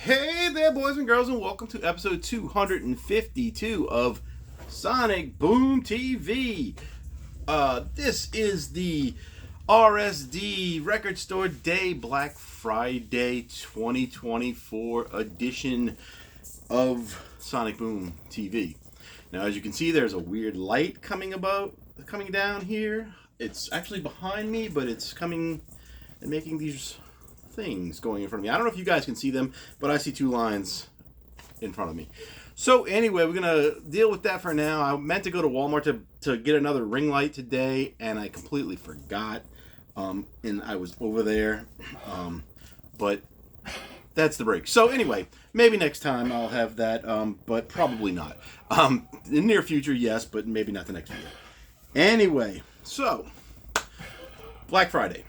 Hey there, boys and girls, and welcome to episode 252 of Sonic Boom TV. This is the RSD Record Store Day Black Friday 2024 edition of Sonic Boom TV. Now, as you can see, there's a weird light coming down here. It's actually behind me, but it's coming and making these things going in front of me. I don't know if you guys can see them, but I see two lines in front of me. So anyway, we're gonna deal with that for now. I meant to go to Walmart to get another ring light today, and I completely forgot. And I was over there, but that's the break. So anyway, maybe next time I'll have that, but probably not. In the near future, yes, but maybe not the next video. Anyway, so Black Friday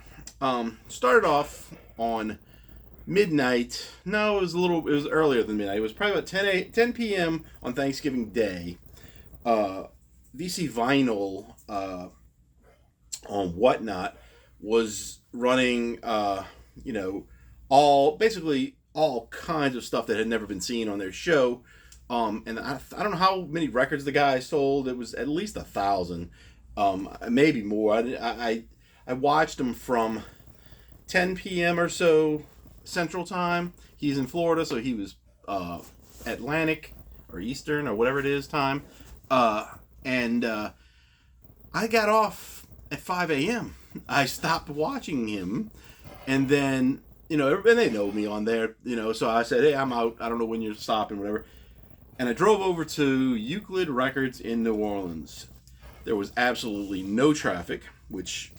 started off on midnight. No, it was earlier than midnight. It was probably about 10 p.m. on Thanksgiving Day. VC Vinyl on Whatnot was running, basically all kinds of stuff that had never been seen on their show. And I don't know how many records the guy sold. It was at least 1,000, maybe more. I watched him from 10 p.m. or so Central Time. He's in Florida, so he was Atlantic or Eastern or whatever it is time. And I got off at 5 a.m. I stopped watching him, and then, and they know me on there, so I said, hey, I'm out. I don't know when you're stopping, whatever. And I drove over to Euclid Records in New Orleans. There was absolutely no traffic, which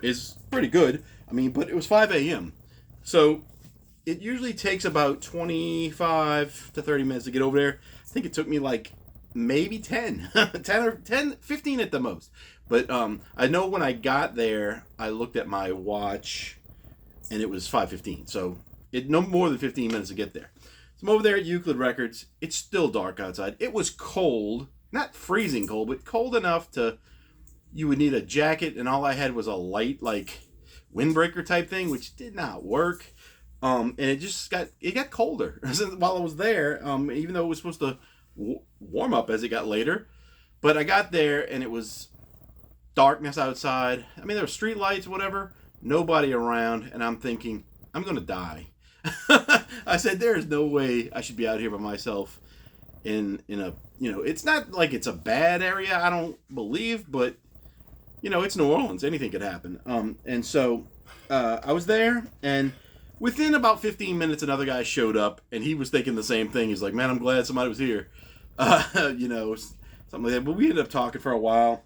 is pretty good. But it was 5 a.m. So it usually takes about 25 to 30 minutes to get over there. I think it took me like maybe 10 or 15 at the most. But I know when I got there, I looked at my watch and it was 5:15. So no more than 15 minutes to get there. So I'm over there at Euclid Records. It's still dark outside. It was cold, not freezing cold, but cold enough you would need a jacket, and all I had was a light, like, windbreaker type thing, which did not work. And it got colder while I was there, even though it was supposed to warm up as it got later. But I got there and it was darkness outside. There were street lights, whatever, nobody around, and I'm thinking, I'm gonna die. I said, there is no way I should be out here by myself in a, it's not like it's a bad area, I don't believe, but it's New Orleans. Anything could happen. And so I was there, and within about 15 minutes, another guy showed up, and he was thinking the same thing. He's like, man, I'm glad somebody was here. Something like that. But we ended up talking for a while,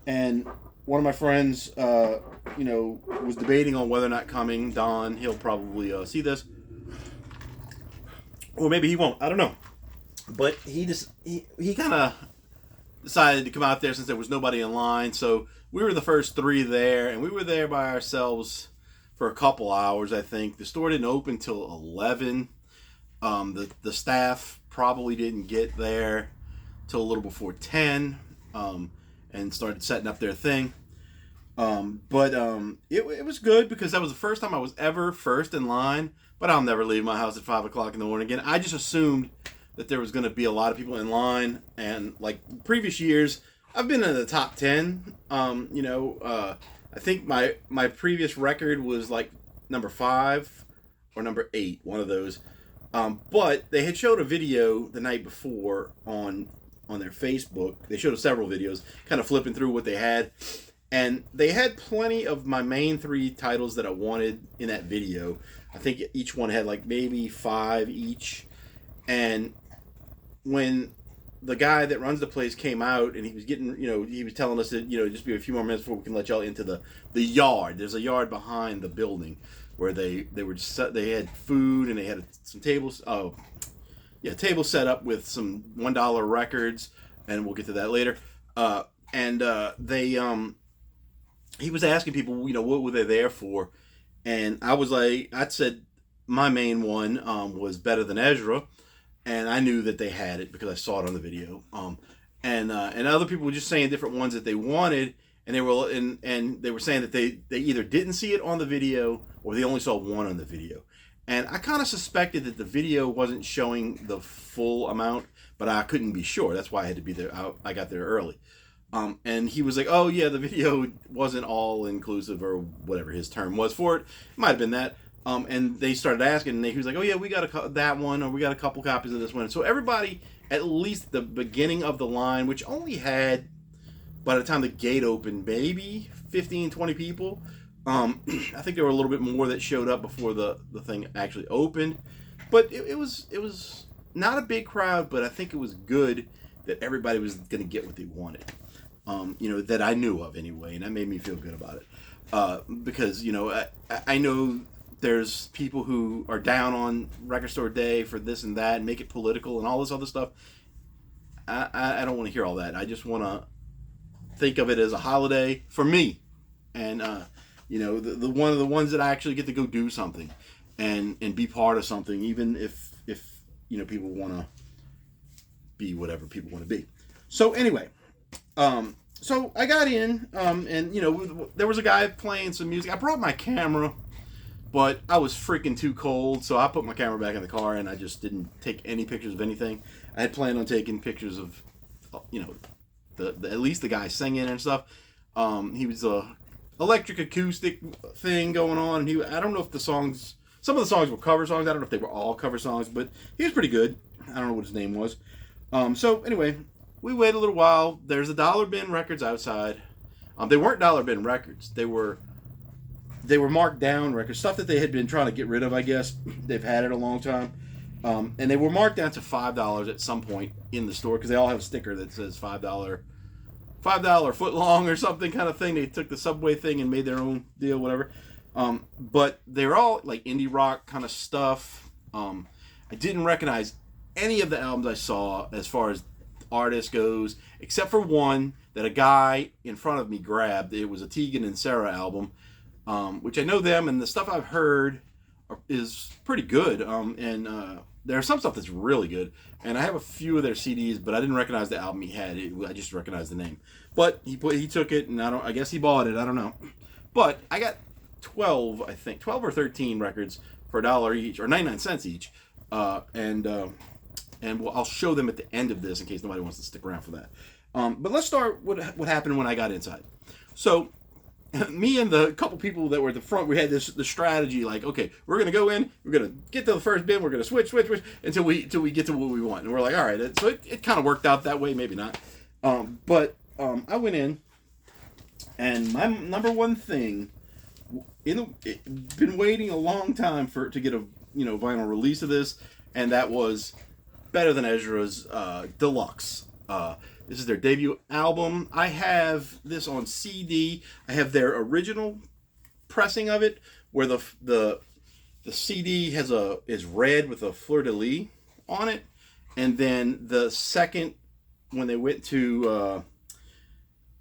and one of my friends, was debating on whether or not coming. Don, he'll probably see this. Or maybe he won't. I don't know. But he kind of decided to come out there since there was nobody in line. So we were the first three there, and we were there by ourselves for a couple hours, I think. The store didn't open till 11. The staff probably didn't get there till a little before 10, and started setting up their thing. But it was good because that was the first time I was ever first in line. But I'll never leave my house at 5 o'clock in the morning again. I just assumed that there was going to be a lot of people in line, and like previous years, I've been in the top 10. I think my previous record was like number 5 or number 8, one of those. But they had showed a video the night before on their Facebook. They showed several videos, kind of flipping through what they had, and they had plenty of my main 3 titles that I wanted in that video. I think each one had like maybe 5 each, and when the guy that runs the place came out and he was getting, he was telling us that, just be a few more minutes before we can let y'all into the yard. There's a yard behind the building where they had food and they had some tables. Tables set up with some $1 records, and we'll get to that later. He was asking people, what were they there for? And I said my main one was Better Than Ezra. And I knew that they had it because I saw it on the video. And other people were just saying different ones that they wanted, and they were saying that they either didn't see it on the video or they only saw one on the video. And I kind of suspected that the video wasn't showing the full amount, but I couldn't be sure. That's why I had to be there. I got there early. And he was like, "Oh yeah, the video wasn't all inclusive or whatever his term was for it. It might have been that." And they started asking, and he was like, "Oh yeah, we got that one, or we got a couple copies of this one." So everybody, at least the beginning of the line, which only had, by the time the gate opened, maybe 15, 20 people. I think there were a little bit more that showed up before the thing actually opened, but it was not a big crowd, but I think it was good that everybody was going to get what they wanted. That I knew of anyway, and that made me feel good about it. Because I know there's people who are down on Record Store Day for this and that, and make it political and all this other stuff. I don't want to hear all that. I just want to think of it as a holiday for me, and the one of the ones that I actually get to go do something, and be part of something, even if people want to be whatever people want to be. So anyway, so I got in, and there was a guy playing some music. I brought my camera, but I was freaking too cold, so I put my camera back in the car, and I just didn't take any pictures of anything. I had planned on taking pictures of, the at least the guy singing and stuff. He was a electric acoustic thing going on, and I don't know if some of the songs were cover songs. I don't know if they were all cover songs, but he was pretty good. I don't know what his name was. So anyway, we waited a little while. There's the Dollar Bin records outside. They weren't Dollar Bin records. They were marked down records, stuff that they had been trying to get rid of, I guess. They've had it a long time. And they were marked down to $5 at some point in the store, because they all have a sticker that says $5 foot long or something kind of thing. They took the Subway thing and made their own deal, whatever. But they're all like indie rock kind of stuff. I didn't recognize any of the albums I saw as far as artist goes, except for one that a guy in front of me grabbed. It was a Tegan and Sarah album, which I know them, and the stuff I've heard is pretty good. And there's some stuff that's really good, and I have a few of their CDs, but I didn't recognize the album he had. I just recognized the name. But he took it, and I guess he bought it. I don't know. But I got 12 or 13 records for $1 each, or 99 cents each. And I'll show them at the end of this in case nobody wants to stick around for that. But let's start with what happened when I got inside. So me and the couple people that were at the front, we had the strategy, like, okay, we're gonna go in, we're gonna get to the first bin, we're gonna switch until we get to what we want, and we're like, all right. So it kind of worked out that way, maybe not. But I went in, and my number one thing, been waiting a long time to get a vinyl release of this, and that was Better Than Ezra's Deluxe. This is their debut album. I have this on CD. I have their original pressing of it, where the CD is red with a fleur de lis on it, and then the second, when they went to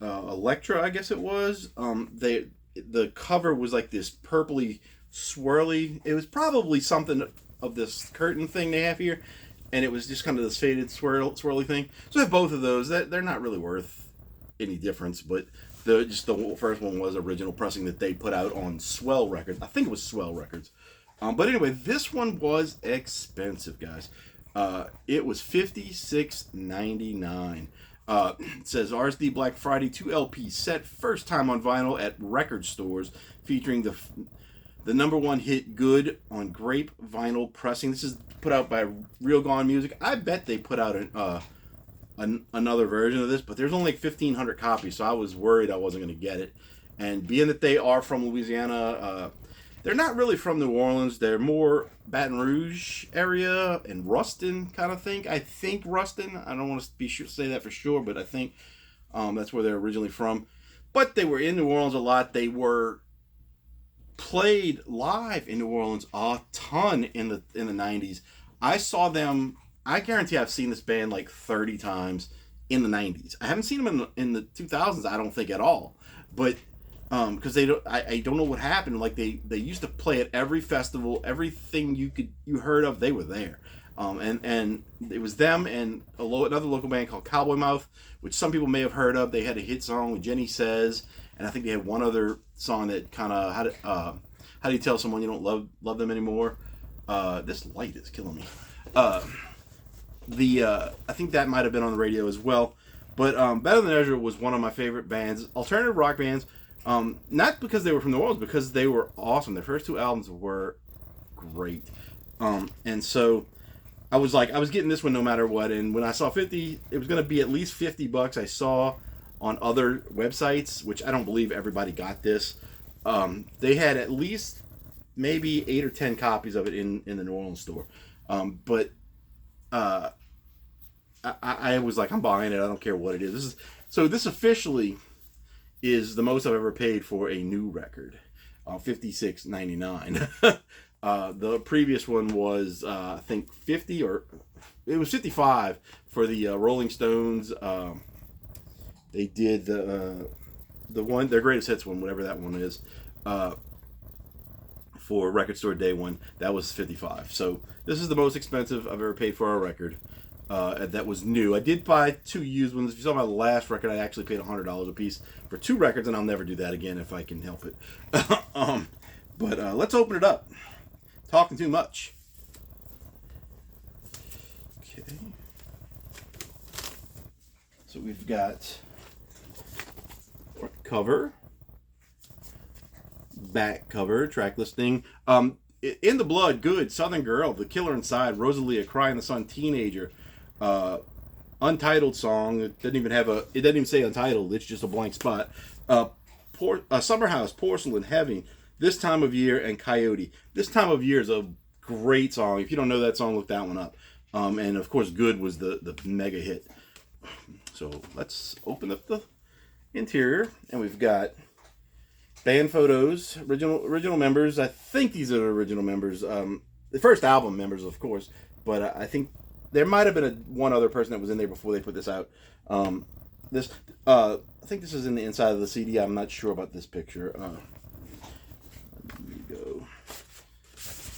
Elektra, I guess it was, the cover was like this purpley swirly. It was probably something of this curtain thing they have here. And it was just kind of this faded swirly thing. So I have both of those. They're not really worth any difference, but the first one was original pressing that they put out on Swell Records. I think it was Swell Records. But anyway, this one was expensive, guys. It was $56.99. It says RSD Black Friday 2 LP set, first time on vinyl at record stores, featuring the number one hit Good on grape vinyl pressing. This is put out by Real Gone Music. I bet they put out another version of this, but there's only like 1,500 copies, so I was worried I wasn't going to get it. And being that they are from Louisiana, they're not really from New Orleans. They're more Baton Rouge area and Ruston kind of thing. I think Ruston. I don't want to be sure say that for sure, but I think that's where they're originally from. But they were in New Orleans a lot. They were played live in New Orleans a ton in the 90s. I saw them, I guarantee I've seen this band like 30 times in the 90s. I haven't seen them in the 2000s, I don't think, at all. But because I don't know what happened. Like they used to play at every festival, everything you heard of, they were there. And it was them and another local band called Cowboy Mouth, which some people may have heard of. They had a hit song with Jenny Says, and I think they had one other song that kind of how do you tell someone you don't love them anymore? This light is killing me. I think that might have been on the radio as well. But Better Than Ezra was one of my favorite bands, alternative rock bands. Not because they were from New Orleans, because they were awesome. Their first two albums were great. And so I was getting this one no matter what. And when I saw 50, it was going to be at least $50. I saw on other websites, which I don't believe everybody got this. They had at least maybe 8 or 10 copies of it in the New Orleans store. But I was like, I'm buying it. I don't care what it is. This officially is the most I've ever paid for a new record, $56.99. The previous one was I think 50, or it was 55 for the Rolling Stones. They did the one, their greatest hits one, whatever that one is, for Record Store Day one. That was 55. So this is the most expensive I've ever paid for a record. That was new. I did buy 2 used ones. If you saw my last record, I actually paid $100 a piece for 2 records, and I'll never do that again if I can help it. But let's open it up. Talking too much. Okay. So we've got front cover, back cover, track listing. In the Blood, Good, Southern Girl, The Killer Inside, Rosalia, Cry in the Sun, Teenager, Untitled Song. It doesn't even say Untitled. It's just a blank spot. Summer House, Porcelain, Heavy, This Time of Year, and Coyote. This Time of Year is a great song. If you don't know that song, look that one up. And of course, Good was the mega hit. So let's open up the interior, and we've got band photos, original members. I think these are the original members. The first album members, of course, but I think there might have been one other person that was in there before they put this out. I think this is in the inside of the CD. I'm not sure about this picture. There we go.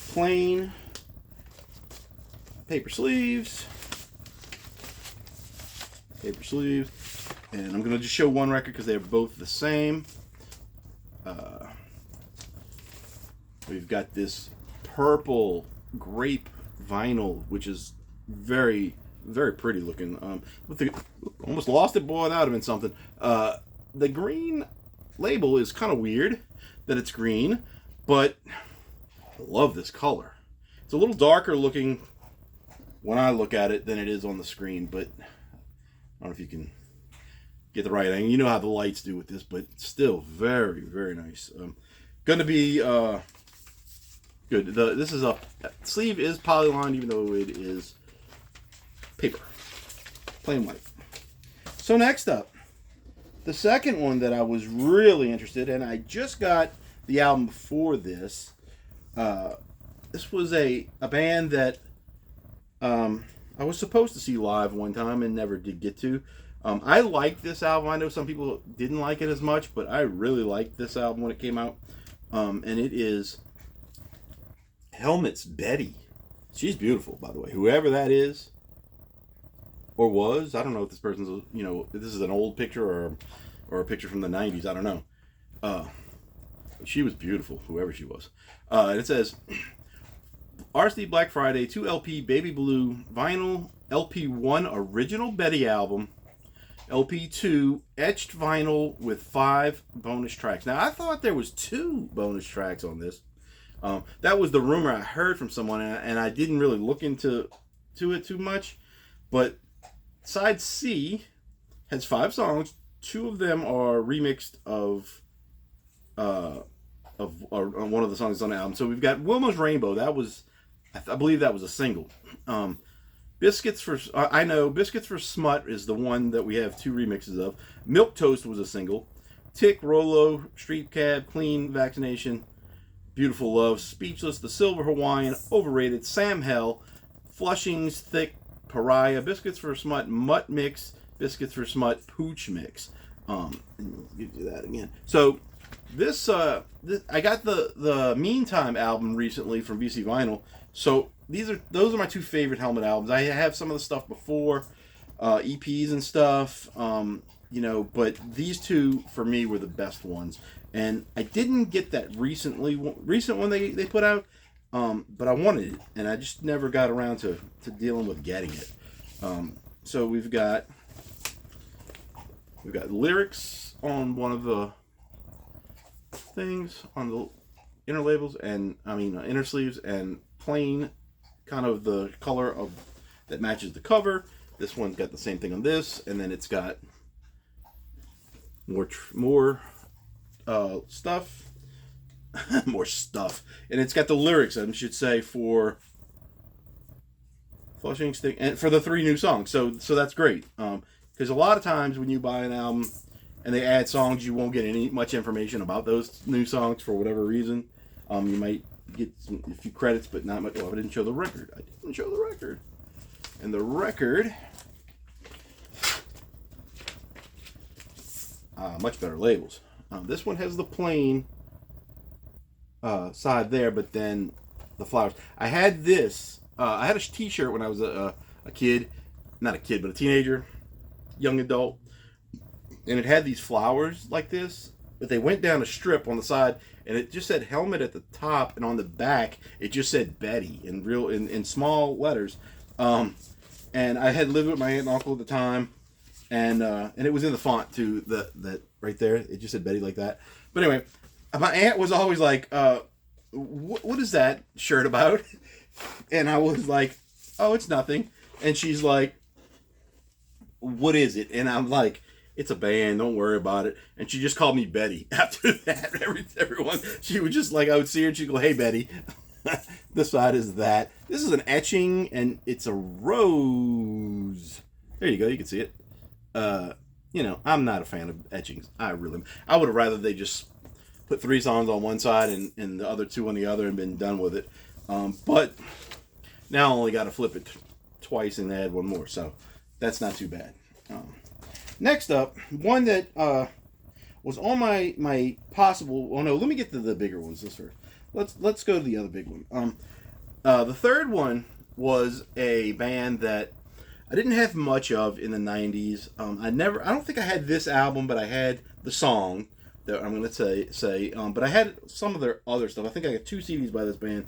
Plain paper sleeves, and I'm going to just show one record because they're both the same. We've got this purple grape vinyl, which is very, very pretty looking. Almost lost it, boy, that would have been something. The green label is kind of weird that it's green, but I love this color. It's a little darker looking when I look at it than it is on the screen, but I don't know if you can get the right angle. You know how the lights do with this, but still very, very nice. Gonna be good. This is sleeve is polylined, even though it is paper, plain white. So next up, the second one that I was really interested in, I just got the album before this. This was a band that I was supposed to see live one time and never did get to. I liked this album. I know some people didn't like it as much, but I really liked this album when it came out. And it is Helmet's Betty. She's beautiful, by the way. Whoever that is, or was, I don't know if this person's, if this is an old picture or a picture from the 90s. I don't know. She was beautiful, whoever she was. And it says, RSD Black Friday, 2 LP Baby Blue vinyl, LP 1 Original Betty album, LP 2 etched vinyl with 5 bonus tracks. Now, I thought there was 2 bonus tracks on this. That was the rumor I heard from someone, and I didn't really look into it too much. But side C has 5 songs. 2 of them are remixed of one of the songs on the album. So we've got Wilma's Rainbow. That was, I believe that was a single. Biscuits for Smut is the one that we have 2 remixes of. Milk Toast was a single. Tick, Rolo, Street Cab, Clean, Vaccination, Beautiful Love, Speechless, The Silver Hawaiian, Overrated, Sam Hell, Flushing's Thick, Pariah, Biscuits for Smut, Mutt Mix, Biscuits for Smut, Pooch Mix. Give you that again. So this I got the Meantime album recently from BC Vinyl. So those are my 2 favorite Helmet albums. I have some of the stuff before, EPs and stuff, but these 2 for me were the best ones. And I didn't get that recent one they put out. but I wanted it, and I just never got around to dealing with getting it. So we've got lyrics on one of the things on the inner labels, and inner sleeves, and plain kind of the color of that matches the cover. This one's got the same thing on this, and then it's got more stuff, more stuff, and it's got the lyrics, I should say, for Flushing Stick and for the 3 new songs. So that's great. Because a lot of times when you buy an album and they add songs, you won't get much information about those new songs for whatever reason. You might get a few credits, but not much. Oh, I didn't show the record. And the record, much better labels. This one has the plain side there, but then the flowers. I had this. I had a T-shirt when I was a kid, not a kid, but a teenager, young adult, and it had these flowers like this, but they went down a strip on the side, and it just said Helmet at the top, and on the back it just said Betty in small letters. And I had lived with my aunt and uncle at the time, and it was in the font too. That right there, it just said Betty like that. But anyway, my aunt was always like, "What is that shirt about?" And I was like, "Oh, it's nothing." And she's like, "What is it?" And I'm like, "It's a band, don't worry about it." And she just called me Betty after that. Everyone, she would just like, I would see her and she'd go, "Hey, Betty." This side is that. This is an etching, and it's a rose. There you go, you can see it. I'm not a fan of etchings. I would have rather they just put 3 songs on one side and the other 2 on the other and been done with it. But now I only got to flip it twice and add one more, so that's not too bad. Next up, one that was on my possible. Oh no, let me get to the bigger ones this first. Let's go to the other big one. The third one was a band that I didn't have much of in the 90s. I don't think I had this album, but I had the song that I'm going to say. But I had some of their other stuff. I think I got 2 CDs by this band.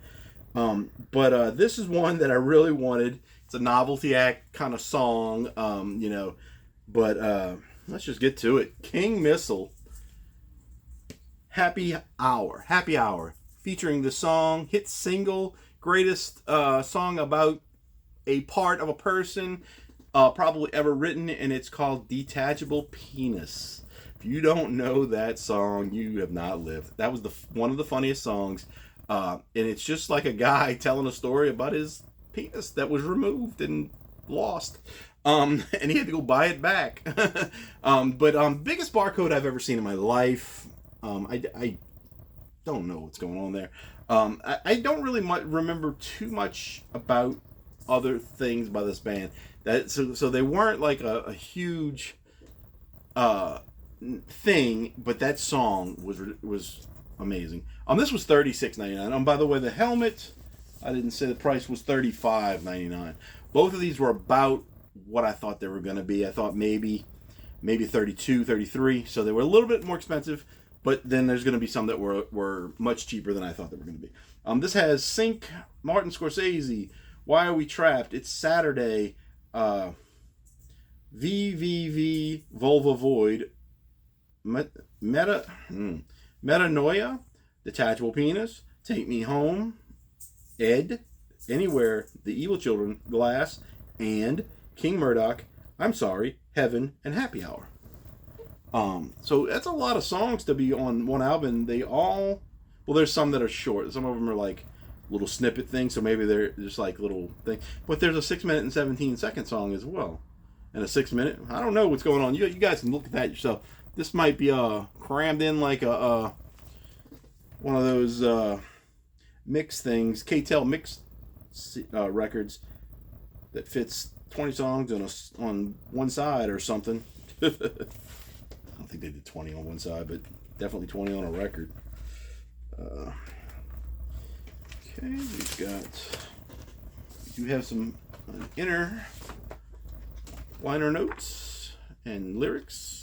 But this is one that I really wanted. It's a novelty act kind of song, But let's just get to it. King Missile, Happy Hour, featuring the song, hit single, greatest song about a part of a person probably ever written, and it's called Detachable Penis. If you don't know that song, you have not lived. That was one of the funniest songs, and it's just like a guy telling a story about his penis that was removed and lost. And he had to go buy it back. But biggest barcode I've ever seen in my life. I don't know what's going on there. I don't really remember too much about other things by this band. So they weren't like a huge thing, but that song was amazing. This was $36.99. By the way, the helmet, I didn't say the price, was $35.99. Both of these were about what I thought they were going to be. I thought maybe 32, 33. So they were a little bit more expensive, but then there's going to be some that were much cheaper than I thought they were going to be. This has Sync, Martin Scorsese, Why Are We Trapped, It's Saturday, VVV, Vulva Void, Metanoia, Detachable Penis, Take Me Home, Ed, Anywhere, The Evil Children, Glass, and King Murdoch, I'm Sorry, Heaven, and Happy Hour. So that's a lot of songs to be on one album. There's some that are short. Some of them are like little snippet things, so maybe they're just like little things. But there's a 6-minute and 17-second song as well. And a 6-minute. I don't know what's going on. You guys can look at that yourself. This might be crammed in like one of those mix things, K-Tel mix records that fits 20 songs on one side or something. I don't think they did 20 on one side, but definitely 20 on a record. Okay, we do have some inner liner notes and lyrics.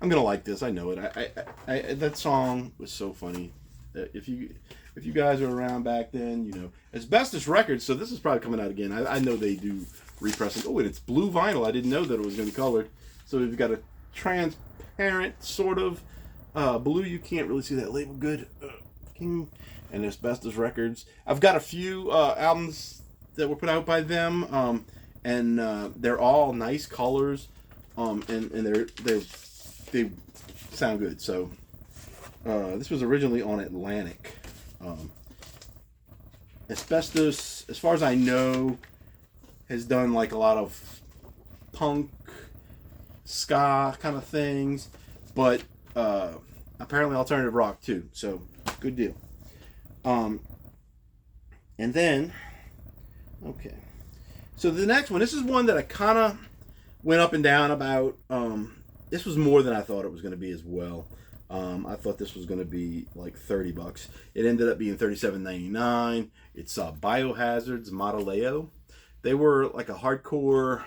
I'm gonna like this. I know it. That song was so funny. If you guys were around back then, you know, Asbestos Records. So this is probably coming out again. I know they do repressing. Oh, and it's blue vinyl. I didn't know that it was going to be colored. So we've got a transparent sort of blue. You can't really see that label good. King and Asbestos Records. I've got a few albums that were put out by them, and they're all nice colors, and they sound good. So this was originally on Atlantic. Asbestos, as far as I know, has done like a lot of punk, ska kind of things, but apparently alternative rock too. So good deal. And then, okay. So the next one, this is one that I kind of went up and down about. This was more than I thought it was going to be as well. I thought this was going to be like $30. It ended up being $37.99. It's Biohazard's Modeleo. They were like a hardcore.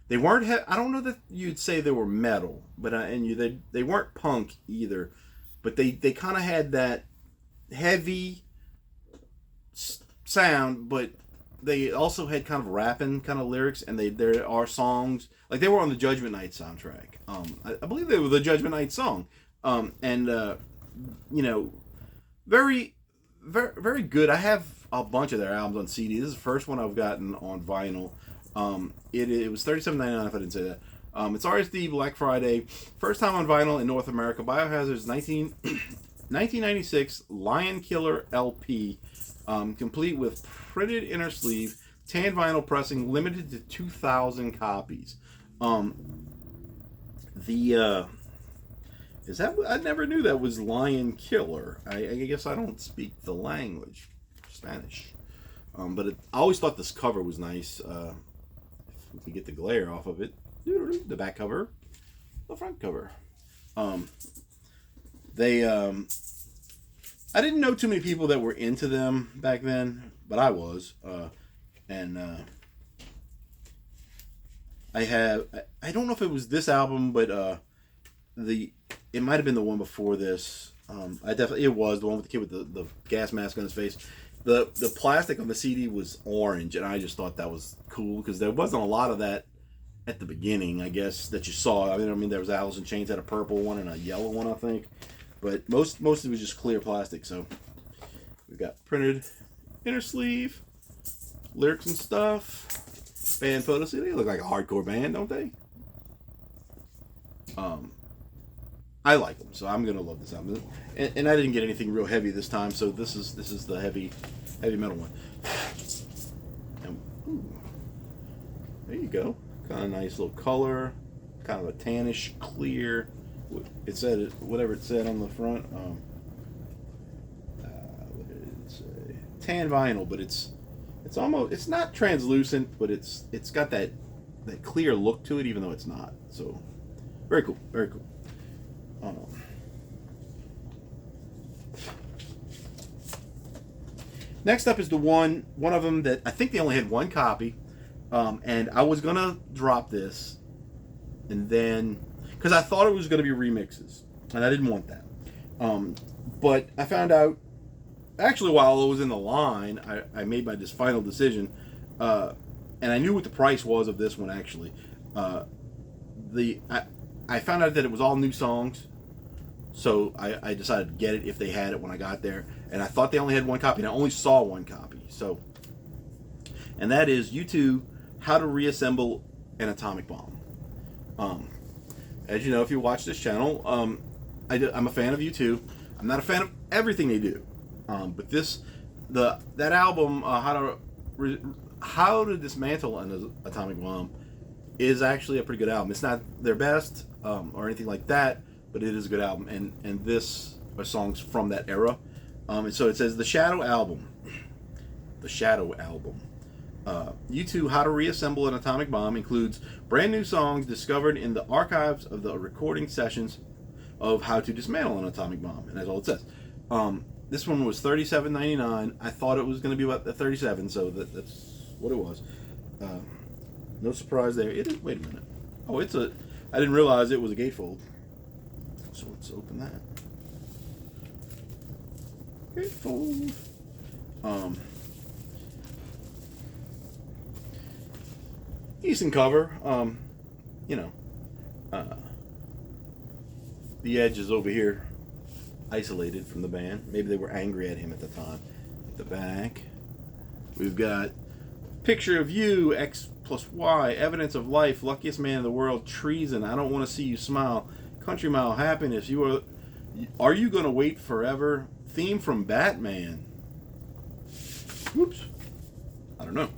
They weren't. I don't know that you'd say they were metal, but they weren't punk either. But they kind of had that heavy sound, but they also had kind of rapping kind of lyrics, and there are songs like they were on the Judgment Night soundtrack. I believe they were the Judgment Night song, and you know, very, very, very good. I have a bunch of their albums on CD. This is the first one I've gotten on vinyl. It was $37.99 if I didn't say that. It's RSD Black Friday, first time on vinyl in North America. Biohazard's 1996 Lion Killer LP, complete with printed inner sleeve, tan vinyl pressing, limited to 2,000 copies. Is that? I never knew that was Lion Killer. I guess I don't speak the language, Spanish. But I always thought this cover was nice. If we could get the glare off of it, the back cover, the front cover. I didn't know too many people that were into them back then, but I was. I don't know if it was this album, but it might have been the one before this. It was the one with the kid with the gas mask on his face. The plastic on the CD was orange, and I just thought that was cool because there wasn't a lot of that at the beginning, I guess, that you saw. I mean, there was Alice in Chains had a purple one and a yellow one, I think, but most of it was just clear plastic. So we got printed inner sleeve, lyrics and stuff, band photos. They look like a hardcore band, don't they? I like them, so I'm gonna love this album. And I didn't get anything real heavy this time, so this is the heavy metal one. And, there you go. Kind of nice little color, kind of a tannish clear. It said whatever it said on the front. What did it say? Tan vinyl, but it's not translucent, but it's got that clear look to it, even though it's not. So very cool, very cool. Next up is the one of them that I think they only had one copy, and I was gonna drop this, and then because I thought it was gonna be remixes, and I didn't want that, but I found out actually while I was in the line, I made my final decision, and I knew what the price was of this one actually. I found out that it was all new songs. So I decided to get it if they had it when I got there. And I thought they only had one copy, and I only saw one copy. So, and that is U2, How to Reassemble an Atomic Bomb. As you know, if you watch this channel, I'm a fan of U2. I'm not a fan of everything they do. But that album, How to Dismantle an Atomic Bomb, is actually a pretty good album. It's not their best or anything like that, but it is a good album, and this are songs from that era. And so it says the Shadow Album. U2 How to Reassemble an Atomic Bomb includes brand new songs discovered in the archives of the recording sessions of How to Dismantle an Atomic Bomb, and that's all it says. This one was $37.99. I thought it was going to be about $37, so that's what it was. No surprise there. It is. Wait a minute. Oh, it's a I didn't realize it was a gatefold. So let's open that. Gatefold. Decent cover. You know, the Edge is over here, isolated from the band. Maybe they were angry at him at the time. At the back, we've got picture of you, X plus Y, evidence of life, luckiest man in the world, treason, I don't want to see you smile, country mile, happiness, are you going to wait forever, theme from Batman, whoops, I don't know,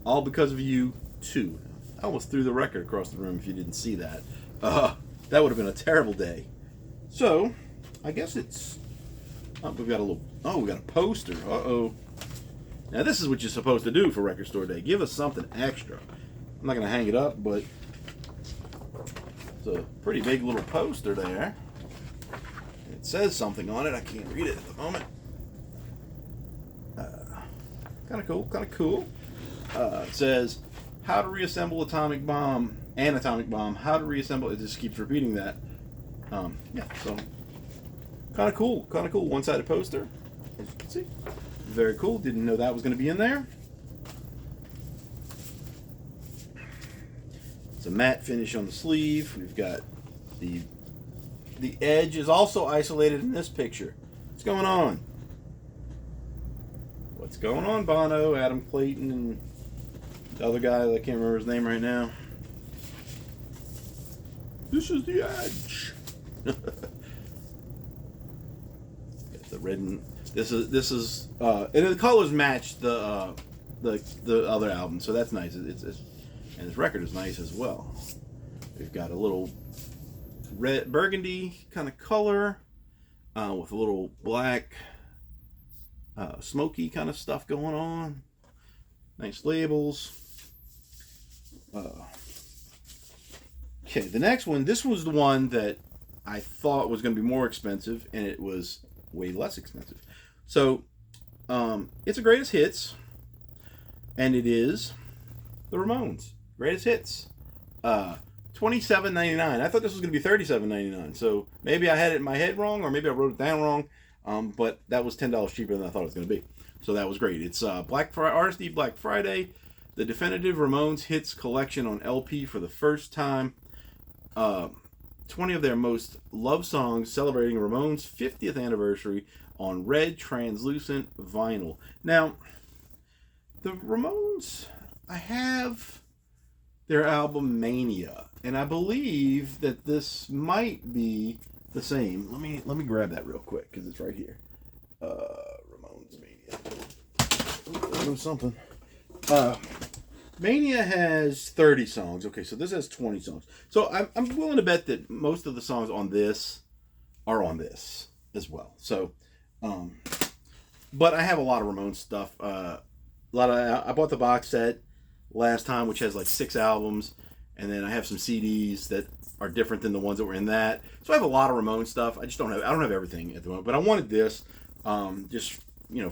all because of you too. I almost threw the record across the room if you didn't see that. That would have been a terrible day. So, I guess it's, we've got we got a poster, Now this is what you're supposed to do for Record Store Day. Give us something extra. I'm not going to hang it up, but it's a pretty big little poster there. It says something on it. I can't read it at the moment. Kind of cool. It says, how to reassemble an atomic bomb. How to reassemble. It just keeps repeating that. Yeah, so kind of cool. One-sided poster, as you can see. Very cool. Didn't know that was going to be in there. It's a matte finish on the sleeve. We've got the edge is also isolated in this picture. What's going on? What's going on, Bono, Adam Clayton, and the other guy that I can't remember his name right now. This is the Edge. Got the red and this is and the colors match the other album, so that's nice. It's and this record is nice as well. We've got a little red burgundy kind of color with a little black smoky kind of stuff going on. Nice labels. Okay, the next one. This was the one that I thought was going to be more expensive, and it was way less expensive. So, it's a greatest hits, and it is the Ramones greatest hits. $27.99. I thought this was going to be $37.99. So maybe I had it in my head wrong, or maybe I wrote it down wrong. But that was $10 cheaper than I thought it was going to be. So that was great. It's RSD Black Friday, the definitive Ramones hits collection on LP for the first time. 20 of their most loved songs celebrating Ramones' 50th anniversary on red translucent vinyl. Now, the Ramones, I have their album Mania, and I believe that this might be the same. Let me grab that real quick because it's right here. Ramones Mania. Ooh, there was something. Mania has 30 songs. Okay, so this has 20 songs. So I'm willing to bet that most of the songs on this are on this as well. So, but I have a lot of Ramones stuff. I bought the box set last time, which has like 6 albums, and then I have some CDs that are different than the ones that were in that. So I have a lot of Ramones stuff. I don't have everything at the moment, but I wanted this, just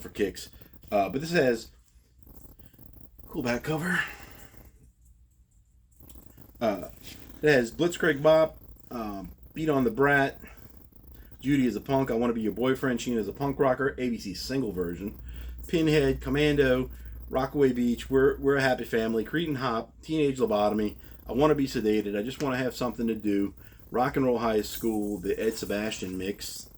for kicks. But this has cool back cover. It has Blitzkrieg Bop, Beat on the Brat, Judy is a Punk, I Want to Be Your Boyfriend, Sheena is a Punk Rocker, ABC single version, Pinhead, Commando, Rockaway Beach, We're a Happy Family, Cretin Hop, Teenage Lobotomy, I Want to Be Sedated, I Just Want to Have Something to Do, Rock and Roll High School, the Ed Sebastian mix,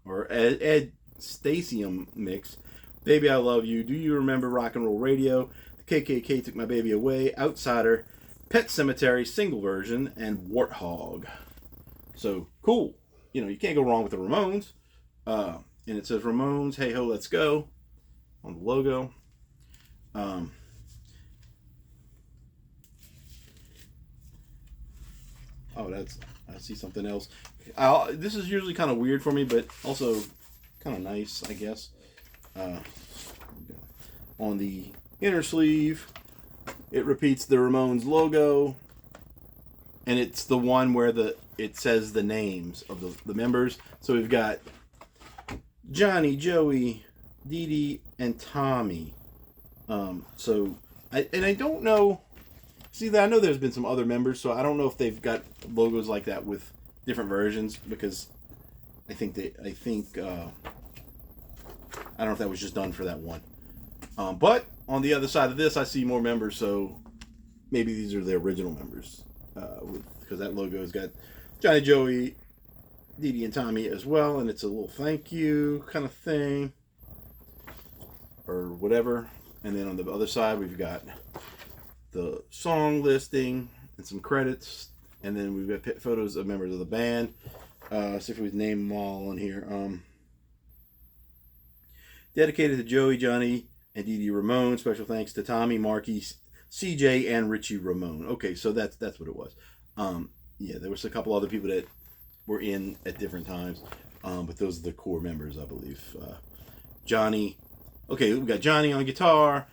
or Ed Stasium mix, Baby I Love You, Do You Remember Rock and Roll Radio, The KKK Took My Baby Away, Outsider, Pet Cemetery single version, and Warthog. So cool. You can't go wrong with the Ramones. And it says Ramones, Hey Ho, Let's Go on the logo. I see something else. This is usually kind of weird for me, but also kind of nice, I guess. On the inner sleeve, it repeats the Ramones logo, and it's the one where it says the names of the members. So we've got Johnny, Joey, Dee Dee, and Tommy. I don't know. See, I know there's been some other members, so I don't know if they've got logos like that with different versions, because I think I don't know if that was just done for that one. But on the other side of this, I see more members, so maybe these are the original members, because that logo has got Johnny, Joey, Dee Dee, and Tommy as well, and it's a little thank you kind of thing, or whatever. And then on the other side, we've got the song listing and some credits, and then we've got photos of members of the band. See if we can name them all on here. Dedicated to Joey, Johnny, and Dee Dee Ramone. Special thanks to Tommy, Marky, CJ, and Richie Ramone. Okay, so that's what it was. Yeah, there was a couple other people that were in at different times, but those are the core members, I believe. Johnny. Okay, we got Johnny on guitar,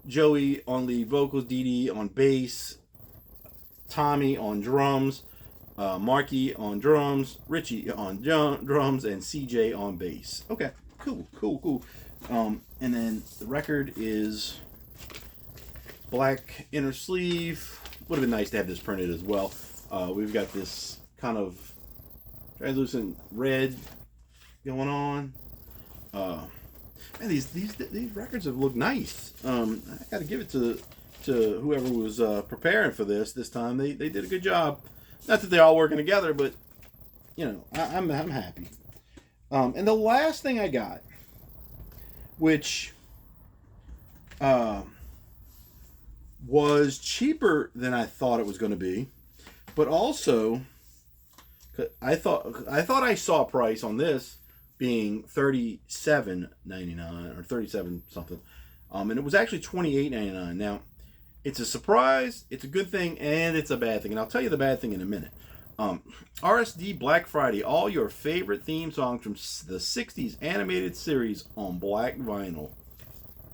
Joey on lead vocals, Dee Dee on bass, Tommy on drums, Marky on drums, Richie on drums, and CJ on bass. Okay, cool. And then the record is black inner sleeve. Would have been nice to have this printed as well. We've got this kind of translucent red going on. Man, these records have looked nice. I got to give it to whoever was preparing for this time. They did a good job. Not that they're all working together, but you know, I'm happy. And the last thing I got, which was cheaper than I thought it was going to be, but also I thought I saw a price on this being $37.99 or 37 something, and it was actually $28.99. Now, it's a surprise, it's a good thing, and it's a bad thing, and I'll tell you the bad thing in a minute. RSD Black Friday, all your favorite theme songs from the 60s animated series on black vinyl.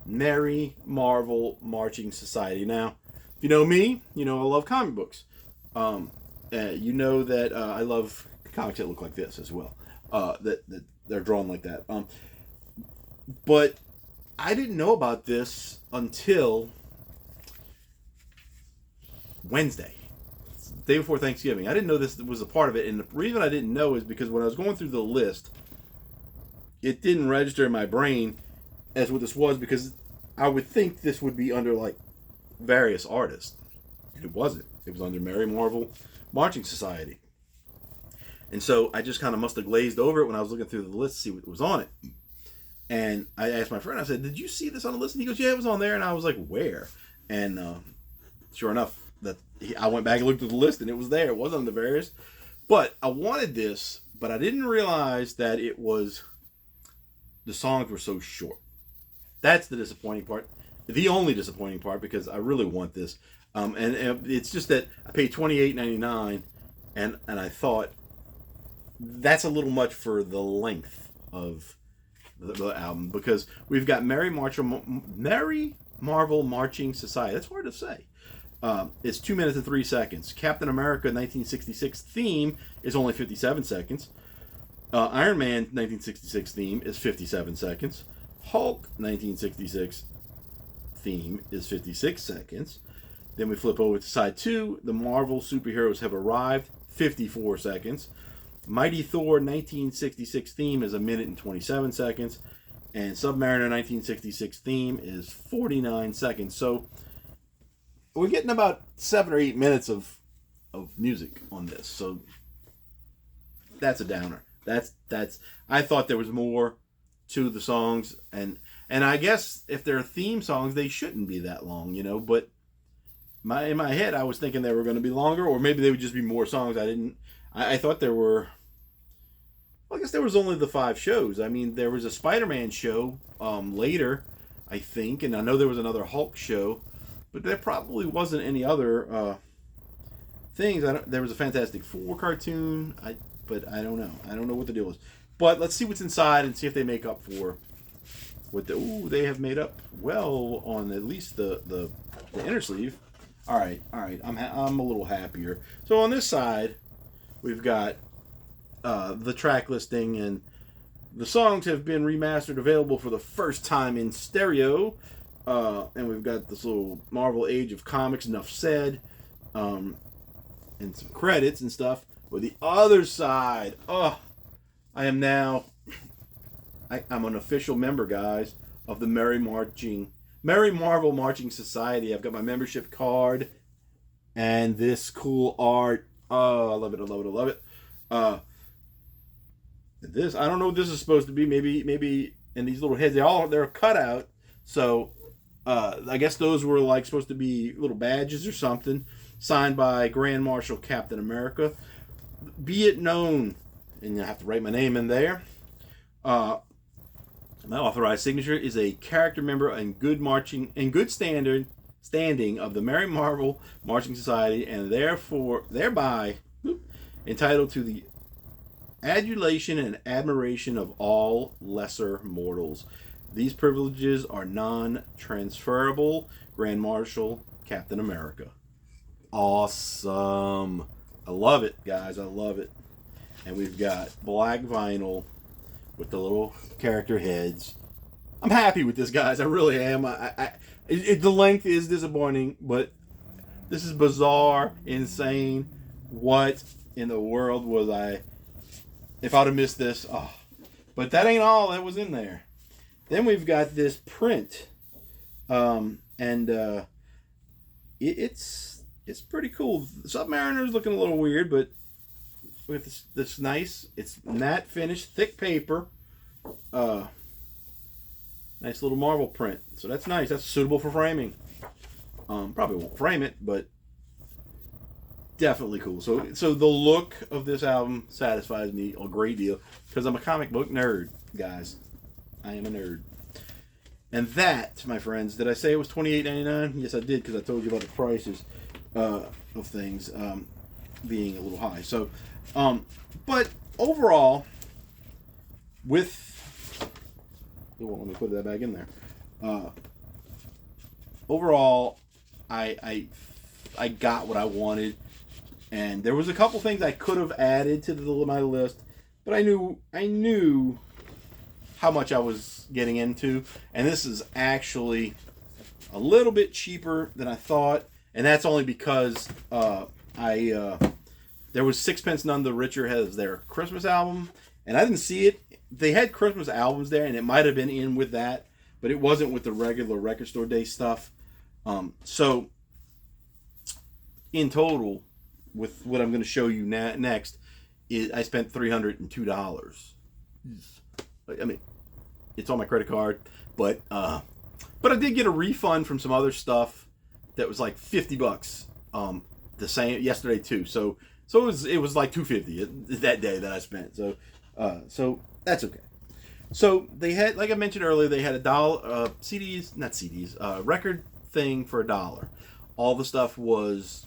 Merry Marvel Marching Society. Now, if you know me, you know I love comic books. You know that I love comics that look like this as well. That they're drawn like that. But I didn't know about this until Wednesday, day before Thanksgiving. I didn't know this was a part of it, and the reason I didn't know is because when I was going through the list, it didn't register in my brain as what this was, because I would think this would be under like various artists. It wasn't. It was under Merry Marvel Marching Society. And so I just kind of must have glazed over it when I was looking through the list to see what was on it. And I asked my friend, I said, did you see this on the list? And he goes, yeah, it was on there. And I was like, where? And sure enough, I went back and looked at the list, and it was there. It wasn't on the various. But I wanted this, but I didn't realize that the songs were so short. That's the disappointing part. The only disappointing part, because I really want this. And it's just that I paid $28.99, and I thought that's a little much for the length of the album, because we've got Merry Marvel Marching Society. That's hard to say. It's 2 minutes and 3 seconds. Captain America 1966 theme is only 57 seconds. Iron Man 1966 theme is 57 seconds. Hulk 1966 theme is 56 seconds. Then we flip over to side 2. The Marvel superheroes have arrived, 54 seconds. Mighty Thor 1966 theme is 1 minute and 27 seconds. And Submariner 1966 theme is 49 seconds. So we're getting about 7 or 8 minutes of music on this. So that's a downer. That's I thought there was more to the songs, and I guess if they're theme songs, they shouldn't be that long, you know, but in my head I was thinking they were going to be longer, or maybe they would just be more songs. I thought there were, well, I guess there was only the 5 shows. I mean, there was a Spider-Man show later, I think, and I know there was another Hulk show, but there probably wasn't any other things. There was a Fantastic Four cartoon, but I don't know. I don't know what the deal is. But let's see what's inside and see if they make up for what they have made up well on at least the inner sleeve. All right. I'm a little happier. So on this side, we've got the track listing, and the songs have been remastered, available for the first time in stereo. And we've got this little Marvel Age of Comics, enough said. and some credits and stuff. With the other side, oh, I am now, I'm an official member, guys, of the Merry Marvel Marching Society. I've got my membership card and this cool art. Oh, I love it, I love it, I love it. This, I don't know what this is supposed to be. Maybe, and these little heads, they're cut out. So, I guess those were like supposed to be little badges or something, signed by Grand Marshal Captain America. Be it known, and I have to write my name in there. My authorized signature is a character member and good standing of the Merry Marvel Marching Society, and thereby entitled to the adulation and admiration of all lesser mortals. These privileges are non-transferable. Grand Marshal Captain America. Awesome. I love it, guys. I love it. And we've got black vinyl with the little character heads. I'm happy with this, guys. I really am. The length is disappointing, but this is bizarre, insane. What in the world was I... If I'd have missed this... Oh. But that ain't all that was in there. Then we've got this print. It's pretty cool. Submariner's looking a little weird, but with this nice, it's matte finish, thick paper. Nice little Marvel print. So that's nice. That's suitable for framing. Probably won't frame it, but definitely cool. So the look of this album satisfies me a great deal because I'm a comic book nerd, guys. I am a nerd. And that, my friends, did I say it was $28.99? Yes, I did, because I told you about the prices of things being a little high. So, but overall, it won't let me put that back in there. Overall, I got what I wanted, and there was a couple things I could have added to my list, but I knew how much I was getting into, and this is actually a little bit cheaper than I thought, and that's only because there was Sixpence None the Richer has their Christmas album, and I didn't see it. They had Christmas albums there, and it might have been in with that, but it wasn't with the regular Record Store Day stuff. So in total, with what I'm going to show you next, I spent $302. I mean, it's on my credit card, but I did get a refund from some other stuff that was like $50. The same yesterday too. So it was like $250 that day that I spent. So that's okay. So they had, like I mentioned earlier, they had record thing for $1. All the stuff was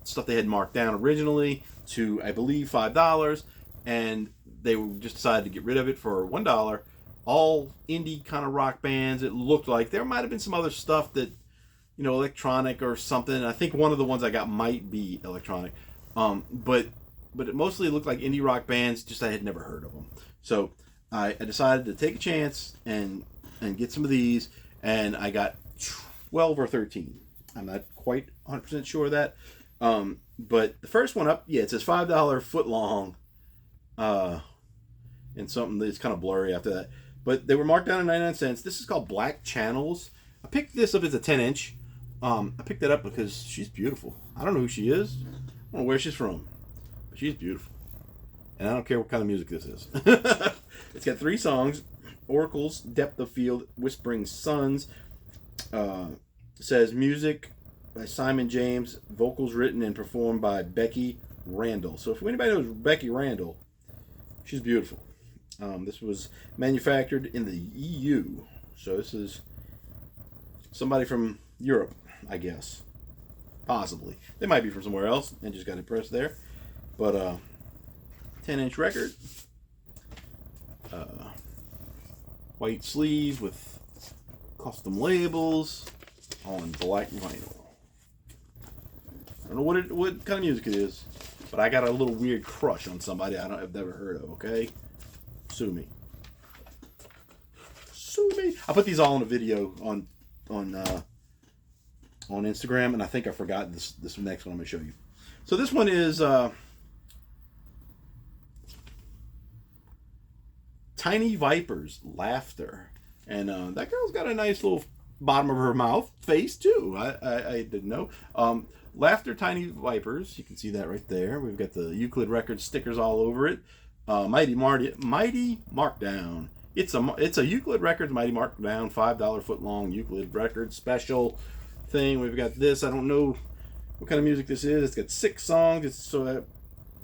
stuff they had marked down originally to, I believe, $5, and they just decided to get rid of it for $1. All indie kind of rock bands. It looked like there might have been some other stuff that, electronic or something. I think one of the ones I got might be electronic, but it mostly looked like indie rock bands. Just I had never heard of them, so I decided to take a chance and get some of these, and I got 12 or 13. I'm not quite 100% sure of that, but the first one up, it says $5 foot long. And something that's kind of blurry after that. But they were marked down at 99 cents. This is called Black Channels. I picked this up as a 10-inch. I picked that up because she's beautiful. I don't know who she is. I don't know where she's from. But she's beautiful. And I don't care what kind of music this is. It's got 3 songs. Oracles, Depth of Field, Whispering Suns. It says music by Simon James. Vocals written and performed by Becky Randall. So if anybody knows Becky Randall, she's beautiful. This was manufactured in the EU. So this is somebody from Europe, I guess. Possibly. They might be from somewhere else and just got impressed there. But 10-inch record. White sleeve with custom labels on black vinyl. I don't know what kind of music it is, but I got a little weird crush on somebody I've never heard of, okay? Sue me. I'll put these all in a video on on Instagram, and I think I forgot this next one I'm going to show you. So this one is Tiny Vipers, Laughter. And that girl's got a nice little bottom of her mouth face, too. I didn't know. Laughter, Tiny Vipers. You can see that right there. We've got the Euclid Records stickers all over it. Mighty Markdown. It's a Euclid Records Mighty Markdown $5 foot long Euclid Records special thing. We've got this. I don't know what kind of music this is. It's got 6 songs. So I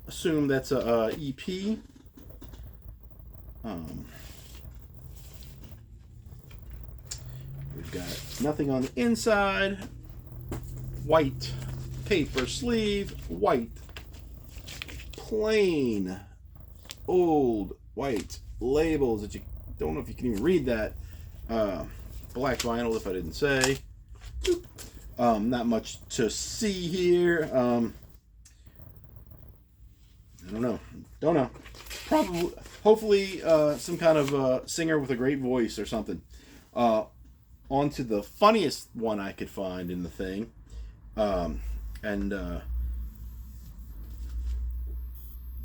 assume that's a EP. We've got nothing on the inside. White paper sleeve. White plain old white labels that you don't know if you can even read that. Black vinyl, if I didn't say. Not much to see here. I don't know. Probably, hopefully, some kind of singer with a great voice or something. On to the funniest one I could find in the thing.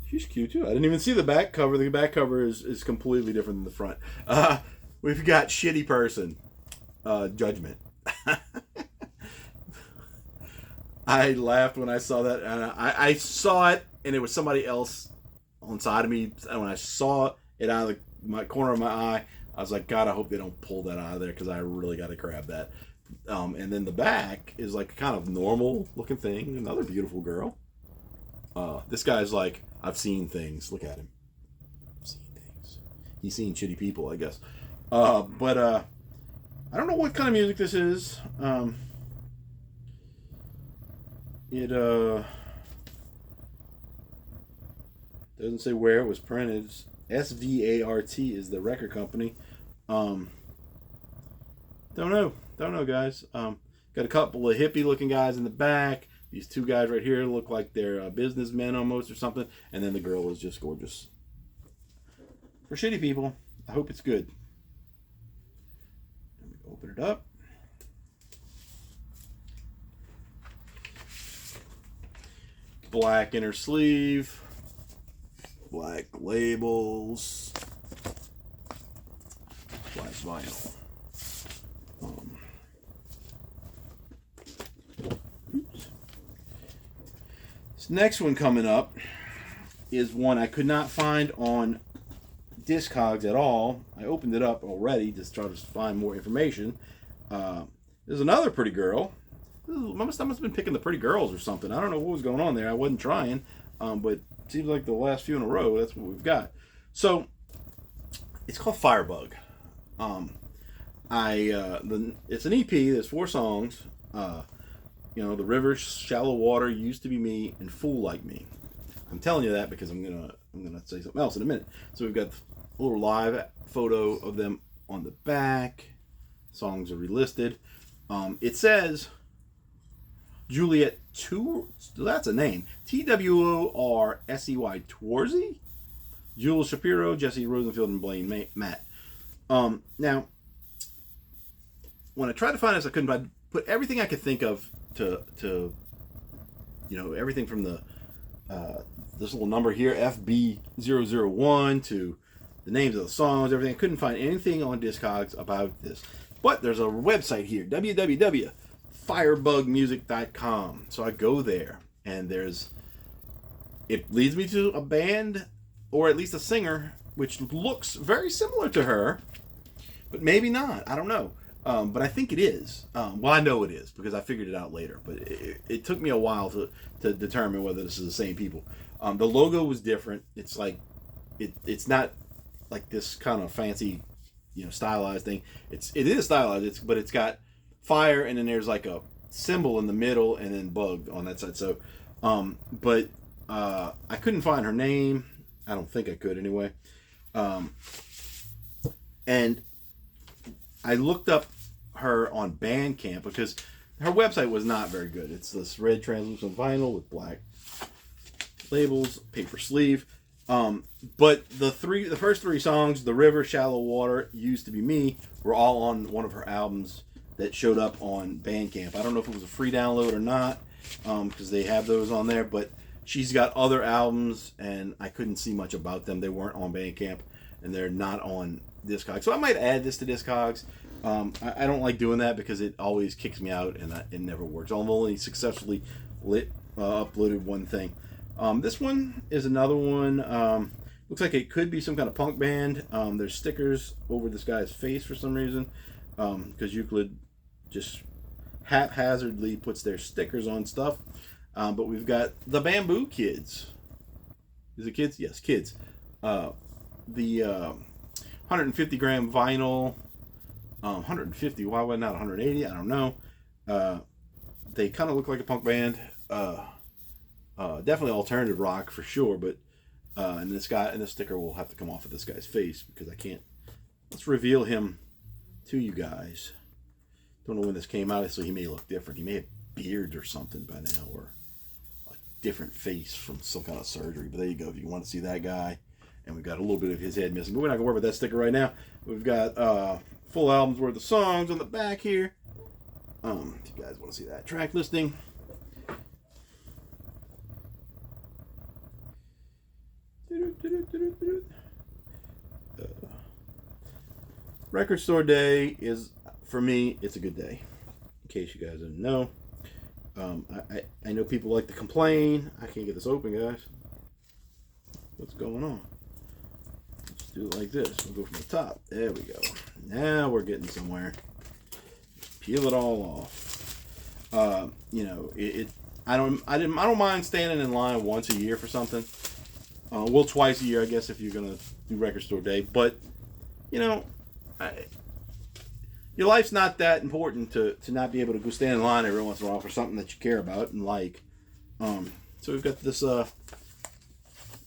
She's cute too. I didn't even see the back cover. The back cover is completely different than the front. We've got Shitty Person. Judgment. I laughed when I saw that. I saw it, and it was somebody else on side of me. And when I saw it out of my corner of my eye, I was like, God, I hope they don't pull that out of there, because I really got to grab that. And then the back is like a kind of normal looking thing. Another beautiful girl. This guy's like, I've seen things. Look at him. I've seen things. He's seen shitty people, I guess. But I don't know what kind of music this is. It doesn't say where it was printed. SVART is the record company. Don't know, guys. Got a couple of hippie looking guys in the back. These 2 guys right here look like they're businessmen almost or something. And then the girl is just gorgeous. For shitty people, I hope it's good. Let me open it up. Black inner sleeve. Black labels. Black vinyl. This next one coming up is one I could not find on Discogs at all. I opened it up already to try to find more information. There's another pretty girl. I must have been picking the pretty girls or something. I don't know what was going on there. I wasn't trying, but it seems like the last few in a row, that's what we've got. So it's called Firebug. It's an EP. There's 4 songs. The river, shallow water, used to be me, and fool like me. I'm telling you that because I'm gonna say something else in a minute. So we've got a little live photo of them on the back. Songs are relisted. It says Juliet that's a name. TWORSEY Tworzy. Jules Shapiro, Jesse Rosenfield, and Blaine Matt. Now, when I tried to find this, I couldn't find. Put everything I could think of to everything from the this little number here, FB001, to the names of the songs, everything. I couldn't find anything on Discogs about this. But there's a website here, www.firebugmusic.com. So I go there, and it leads me to a band, or at least a singer, which looks very similar to her, but maybe not. I don't know. But I think it is. Well, I know it is because I figured it out later. But it took me a while to determine whether this is the same people. The logo was different. It's like it's not like this kind of fancy, stylized thing. It is stylized. But it's got fire, and then there's like a symbol in the middle, and then bug on that side. So, but I couldn't find her name. I don't think I could anyway. And I looked up her on Bandcamp because her website was not very good. It's this red translucent vinyl with black labels, paper sleeve. But the first 3 songs, The River, Shallow Water, Used to Be Me, were all on one of her albums that showed up on Bandcamp. I don't know if it was a free download or not, because they have those on there, but she's got other albums, and I couldn't see much about them. They weren't on Bandcamp, and they're not on Discogs. So I might add this to Discogs. I don't like doing that because it always kicks me out, and it never works. I've only successfully uploaded one thing. This one is another one. Looks like it could be some kind of punk band. There's stickers over this guy's face for some reason, because Euclid just haphazardly puts their stickers on stuff. But we've got the Bamboo Kids. Is it kids? Yes, kids. The 150 gram vinyl. 150. Why not 180? I don't know. They kind of look like a punk band. Definitely alternative rock for sure. But and this sticker will have to come off of this guy's face because I can't. Let's reveal him to you guys. Don't know when this came out, so he may look different. He may have beard or something by now, or a different face from some kind of surgery. But there you go. If you want to see that guy, and we've got a little bit of his head missing, but we're not gonna worry about that sticker right now. We've got full albums worth of songs on the back here. If you guys want to see that track listing. Record store day is, for me, it's a good day. In case you guys didn't know. I know people like to complain. I can't get this open, guys. What's going on? Let's do it like this. We'll go from the top. There we go. Now we're getting somewhere. Peel it all off. You know, I don't mind standing in line once a year for something. Well, twice a year, I guess, if you're gonna do record store day. But you know, your life's not that important to not be able to go stand in line every once in a while for something that you care about and like. So we've got this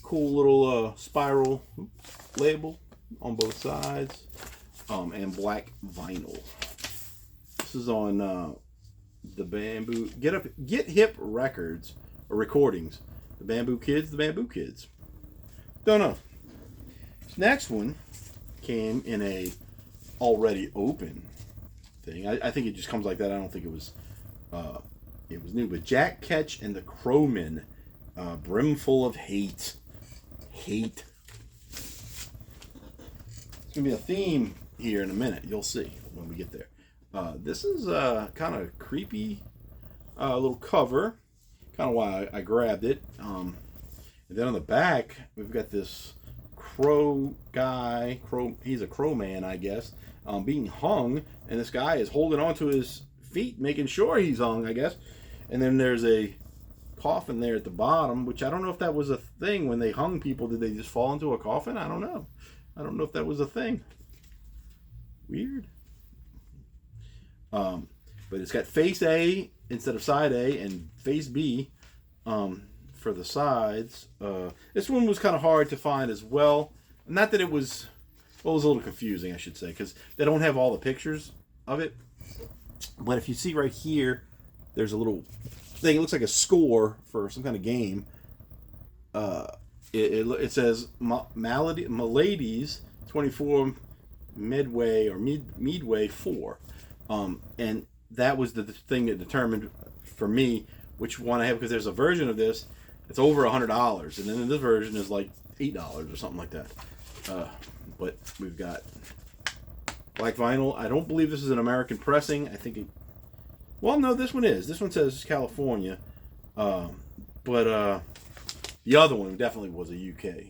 cool little spiral label on both sides, and black vinyl. This is on the Bamboo Get Hip Records or recordings. The Bamboo Kids. Don't know. This next one came in a already open thing. I think it just comes like that. I don't think it was new. But Jack Ketch and the Crowmen, Brimful of Hate. It's gonna be a theme here in a minute. You'll see when we get there. This is kind of creepy little cover. Kind of why I grabbed it. And then on the back, we've got this crow guy. He's a crow man, I guess, being hung. And this guy is holding onto his feet, making sure he's hung, I guess. And then there's a coffin there at the bottom, which I don't know if that was a thing when they hung people. Did they just fall into a coffin? I don't know. I don't know if that was a thing. Weird. But it's got face A instead of side A and face B for the sides. This one was kind of hard to find as well. Not that it was, well, it was a little confusing, I should say, because they don't have all the pictures of it. But if you see right here, there's a little thing. It looks like a score for some kind of game. It says Maladies 24 Midway 4. And that was the thing that determined for me which one I have, because there's a version of this that's over $100, and then this version is like $8 or something like that. But we've got black vinyl. I don't believe this is an American pressing. I think it. Well, no, this one is. This one says California, but the other one definitely was a UK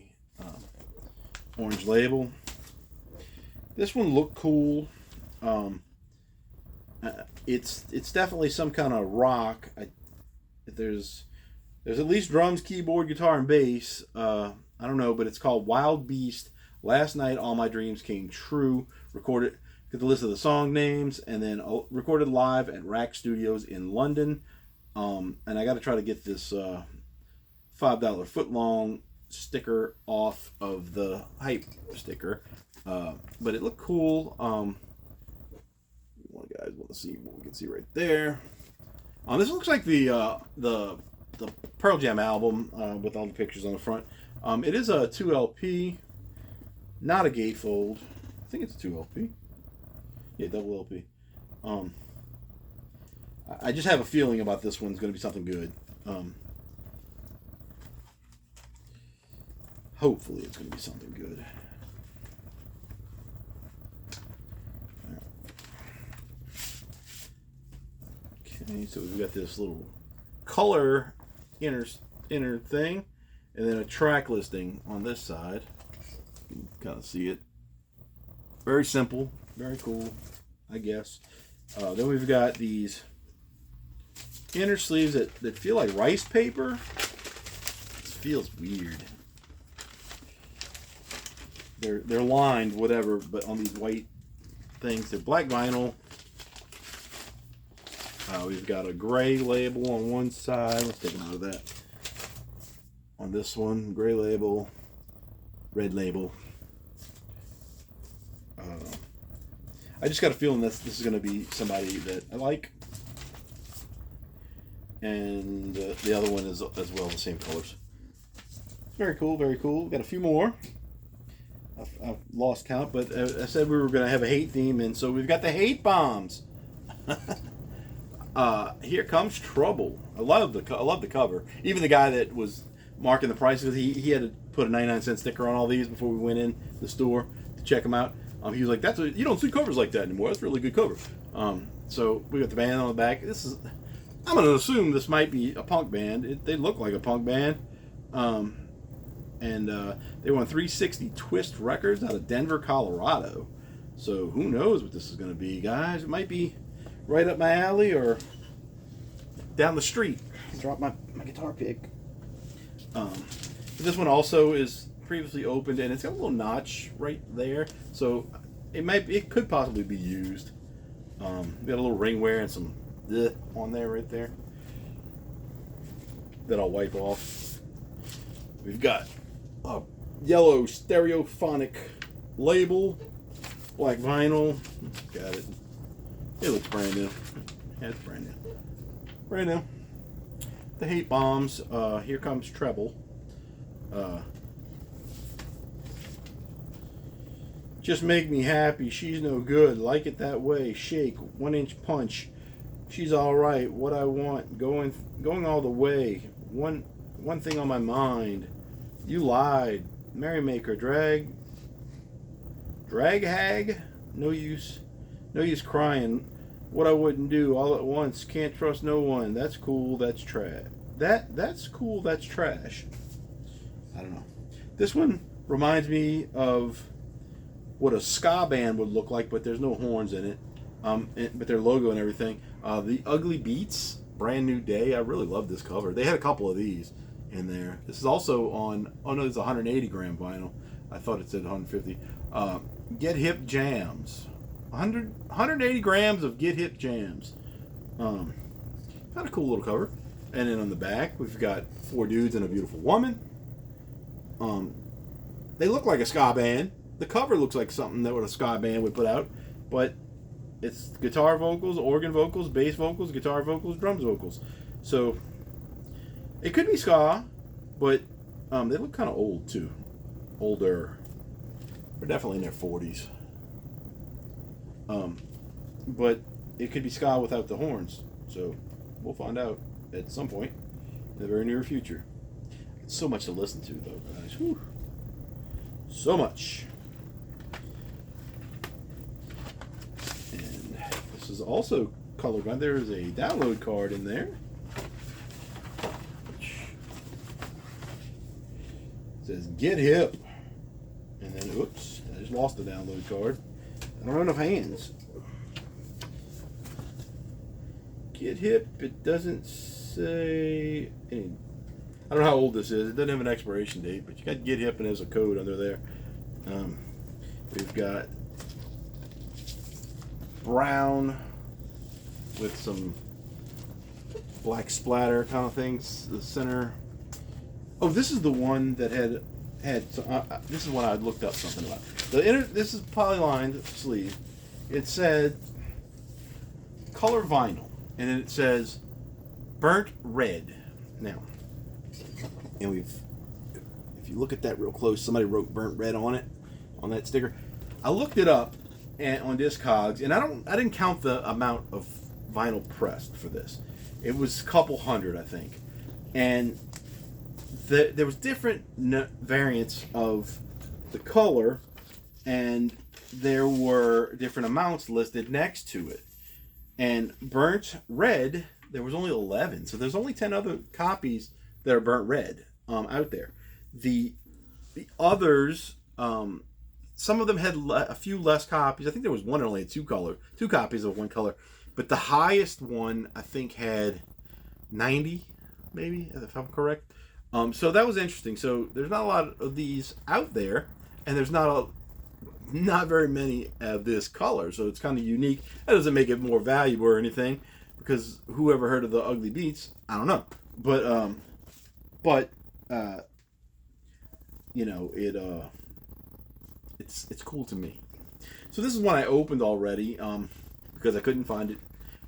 orange label. This one looked cool. It's definitely some kind of rock. There's at least drums, keyboard, guitar, and bass. I don't know, but it's called Wild Beast. Last Night All My Dreams Came True. Recorded, get the list of the song names, and then recorded live at Rack Studios in London. And I got to try to get this $5 foot long sticker off of the hype sticker. But it looked cool. You guys want to see what we can see right there. This looks like the Pearl Jam album with all the pictures on the front. It is a 2LP, not a gatefold. I think it's a 2LP. Yeah, double LP. I just have a feeling about this one's going to be something good. Hopefully it's going to be something good. Okay, so we've got this little color inner thing, and then a track listing on this side. You can kind of see it. Very simple, very cool, I guess. Then we've got these inner sleeves that feel like rice paper. This feels weird. They're lined, whatever, but on these white things. They're black vinyl. We've got a gray label on one side. Let's take a note of that. On this one, gray label, red label. I just got a feeling this is going to be somebody that I like. And the other one is as well the same colors. Very cool, very cool. We've got a few more. I've lost count, but I said we were going to have a hate theme, and so we've got the hate bombs. Here comes trouble. I love the cover. Even the guy that was marking the prices, he had to put a 99-cent sticker on all these before we went in the store to check them out. He was like, you don't see covers like that anymore. That's a really good cover. So we got the band on the back. I'm going to assume this might be a punk band. They look like a punk band. And they were on 360 Twist Records out of Denver, Colorado. So who knows what this is going to be, guys. It might be right up my alley or down the street. Drop my guitar pick. This one also is previously opened, and it's got a little notch right there. So it could possibly be used. We got a little ring wear and some on there right there that I'll wipe off. We've got a yellow stereophonic label, black vinyl. Got it. It looks brand new. Yeah, it's brand new. Brand new. The hate bombs. Here comes treble. Just make me happy. She's no good. Like it that way. Shake. 1-inch punch. She's all right. What I want. Going all the way. One thing on my mind. You lied. Merrymaker. Drag hag. No use crying. What I wouldn't do all at once. Can't trust no one. That's cool. That's trash. That's cool. That's trash. I don't know. This one reminds me of what a ska band would look like, but there's no horns in it. But their logo and everything. The Ugly Beats, Brand New Day. I really love this cover. They had a couple of these in there. This is also on. Oh no, it's 180 gram vinyl. I thought it said 150. Get Hip Jams. 180 grams of Get Hip Jams. Kind of cool little cover. And then on the back, we've got 4 dudes and a beautiful woman. They look like a ska band. The cover looks like something that a ska band would put out, but it's guitar vocals, organ vocals, bass vocals, guitar vocals, drums vocals. So it could be ska, but they look kind of old too. Older. They're definitely in their 40s. But it could be ska without the horns. So we'll find out at some point in the very near future. It's so much to listen to, though, guys. Whew. So much. And this is also colorblind. There is a download card in there. It says Get Hip. And then, oops, I just lost the download card. I don't have enough hands. Get Hip, it doesn't say any. I don't know how old this is. It doesn't have an expiration date, but you got Get Hip and there's a code under there. We've got brown with some black splatter kind of things. The center. Oh, this is the one that had. This is what I looked up something about. This is polylined sleeve. It said color vinyl, and then it says burnt red. Now, and if you look at that real close, somebody wrote burnt red on it, on that sticker. I looked it up on Discogs, and I didn't count the amount of vinyl pressed for this. It was a couple hundred, I think, and there was different variants of the color, and there were different amounts listed next to it. And burnt red, there was only 11, so there's only 10 other copies that are burnt red out there. The others, some of them had a few less copies. I think there was one that only had two copies of one color, but the highest one I think had 90, maybe, if I'm correct. So that was interesting. So there's not a lot of these out there, and there's not very many of this color, so it's kind of unique. That doesn't make it more valuable or anything, because whoever heard of the Ugly Beats, I don't know, but you know, it's cool to me. So this is one I opened already, because I couldn't find it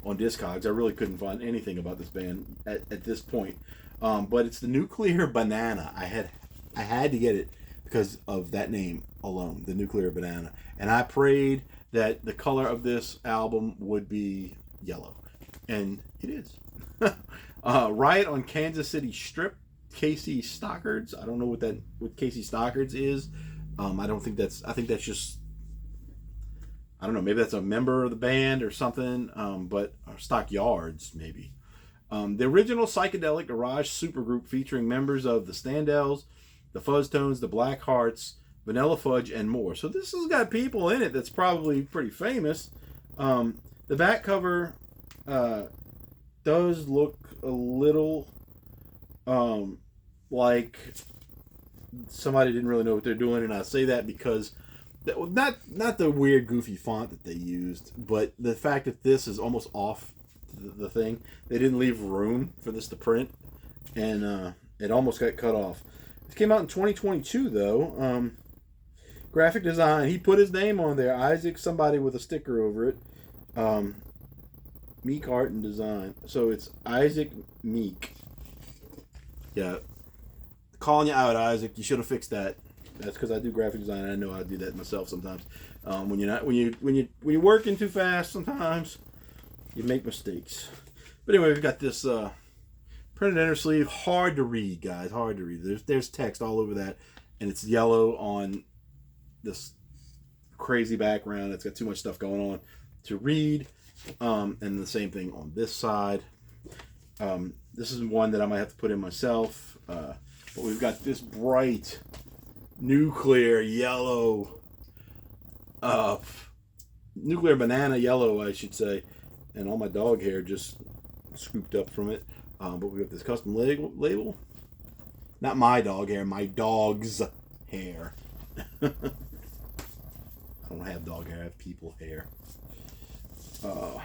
on Discogs. I really couldn't find anything about this band at this point. But it's the Nuclear Banana. I had to get it because of that name alone, the Nuclear Banana. And I prayed that the color of this album would be yellow, and it is. Riot on Kansas City Strip, Casey Stockards. I don't know what Casey Stockards is. I think that's just, I don't know, maybe that's a member of the band or something, or Stockyards, maybe. The original psychedelic garage supergroup featuring members of the Standells, the Fuzztones, the Black Hearts, Vanilla Fudge, and more. So this has got people in it that's probably pretty famous. The back cover does look a little like somebody didn't really know what they're doing, and I say that because not the weird goofy font that they used, but the fact that this is almost off the thing. They didn't leave room for this to print, and it almost got cut off. It came out in 2022 though. Graphic design, he put his name on there, Isaac somebody with a sticker over it. Meek Art and Design, so it's Isaac Meek. Yeah, calling you out, Isaac. You should have fixed that. That's because I do graphic design, and I know how to do that myself sometimes. When you're working too fast, sometimes you make mistakes. But anyway, we've got this printed inner sleeve. Hard to read, guys. Hard to read. There's text all over that, and it's yellow on this crazy background. It's got too much stuff going on to read. And the same thing on this side. This is one that I might have to put in myself. But we've got this bright nuclear yellow, nuclear banana yellow, I should say, and all my dog hair just scooped up from it. But we got this custom label. Not my dog hair, my dog's hair. I don't have dog hair, I have people hair. So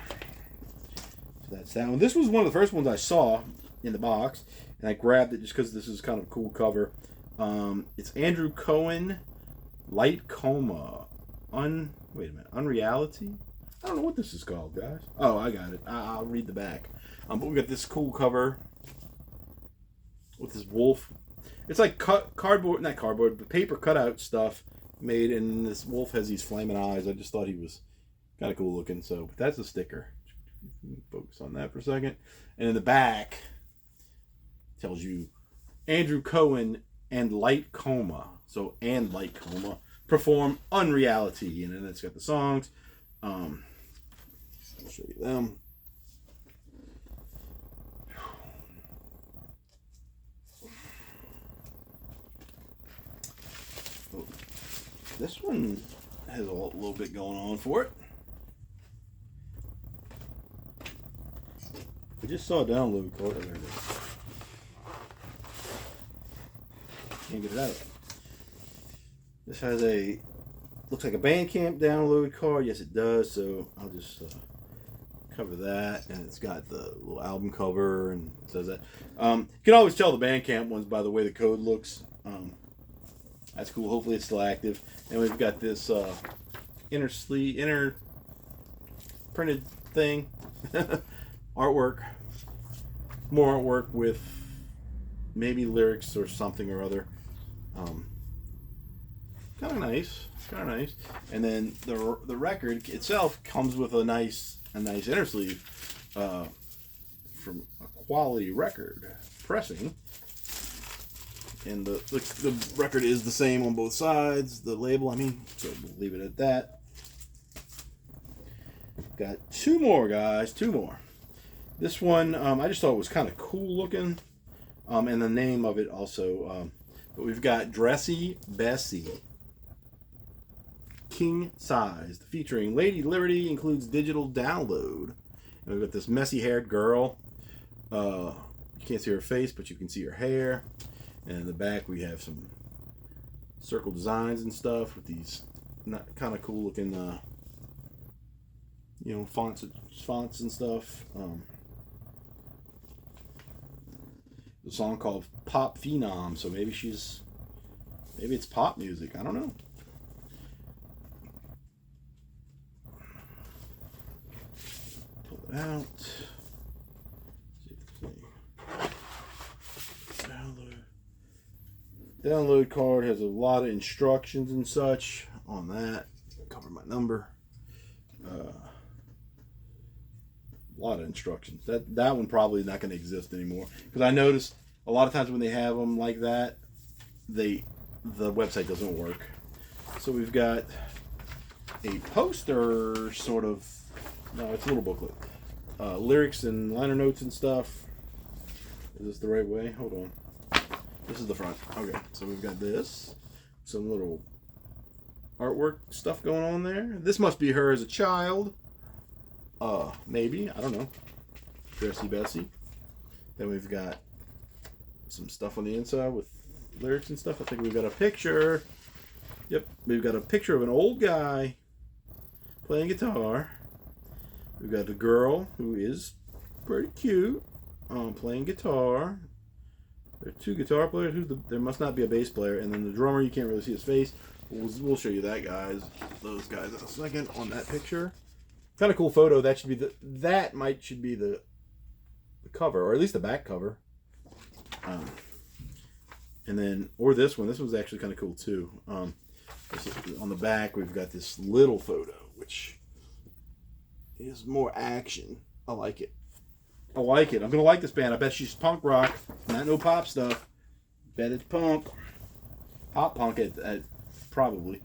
that's that one. This was one of the first ones I saw in the box, and I grabbed it just because this is kind of a cool cover. It's Andrew Cohen, Light Coma, wait a minute, Unreality? I don't know what this is called, guys. Oh, I got it. I'll read the back. But we got this cool cover with this wolf. It's like not cardboard, but paper cutout stuff made, and this wolf has these flaming eyes. I just thought he was kind of cool looking. So, but that's a sticker. Focus on that for a second. And in the back tells you Andrew Cohen and Light Coma. So, and Light Coma perform Unreality, and then it's got the songs. I'll show you them. Oh, this one has a little bit going on for it. I just saw a download code. There it is. Can't get it out. This has looks like a Bandcamp download card. Yes, it does. So I'll just cover that, and it's got the little album cover, and it says that. You can always tell the Bandcamp ones by the way the code looks. That's cool. Hopefully it's still active. And we've got this inner printed thing, artwork, more artwork with maybe lyrics or something or other. Kind of nice. And then the record itself comes with a nice inner sleeve. from a quality record pressing. And the record is the same on both sides, the label, I mean, so we'll leave it at that. Got two more, guys, two more. This one, I just thought it was kind of cool looking, and the name of it also. But we've got Dressy Bessie, king sized, featuring Lady Liberty, includes digital download. And we've got this messy-haired girl. You can't see her face, but you can see her hair. And in the back, we have some circle designs and stuff with these kind of cool looking, fonts and stuff. The song called Pop Phenom, so maybe it's pop music. I don't know. Pull it out. Download card has a lot of instructions and such on that. Cover my number. A lot of instructions. That one probably is not going to exist anymore, because I noticed a lot of times when they have them like that, the website doesn't work. So we've got a poster, sort of. No, it's a little booklet. Lyrics and liner notes and stuff. Is this the right way? Hold on. This is the front. Okay, so we've got this. Some little artwork stuff going on there. This must be her as a child. Maybe. I don't know. Dressy Bessie. Then we've got some stuff on the inside with lyrics and stuff. I think we've got a picture. Yep, we've got a picture of an old guy playing guitar. We've got a girl who is pretty cute, playing guitar. There are two guitar players. There must not be a bass player. And then the drummer, you can't really see his face. We'll show you that, guys. Those guys in a second on that picture. Kind of cool photo. That should be the cover, or at least the back cover. And then, or this one. This one's actually kind of cool too. On the back, we've got this little photo, which is more action. I like it. I'm going to like this band. I bet she's punk rock, not no pop stuff. Bet it's punk. Pop punk at probably.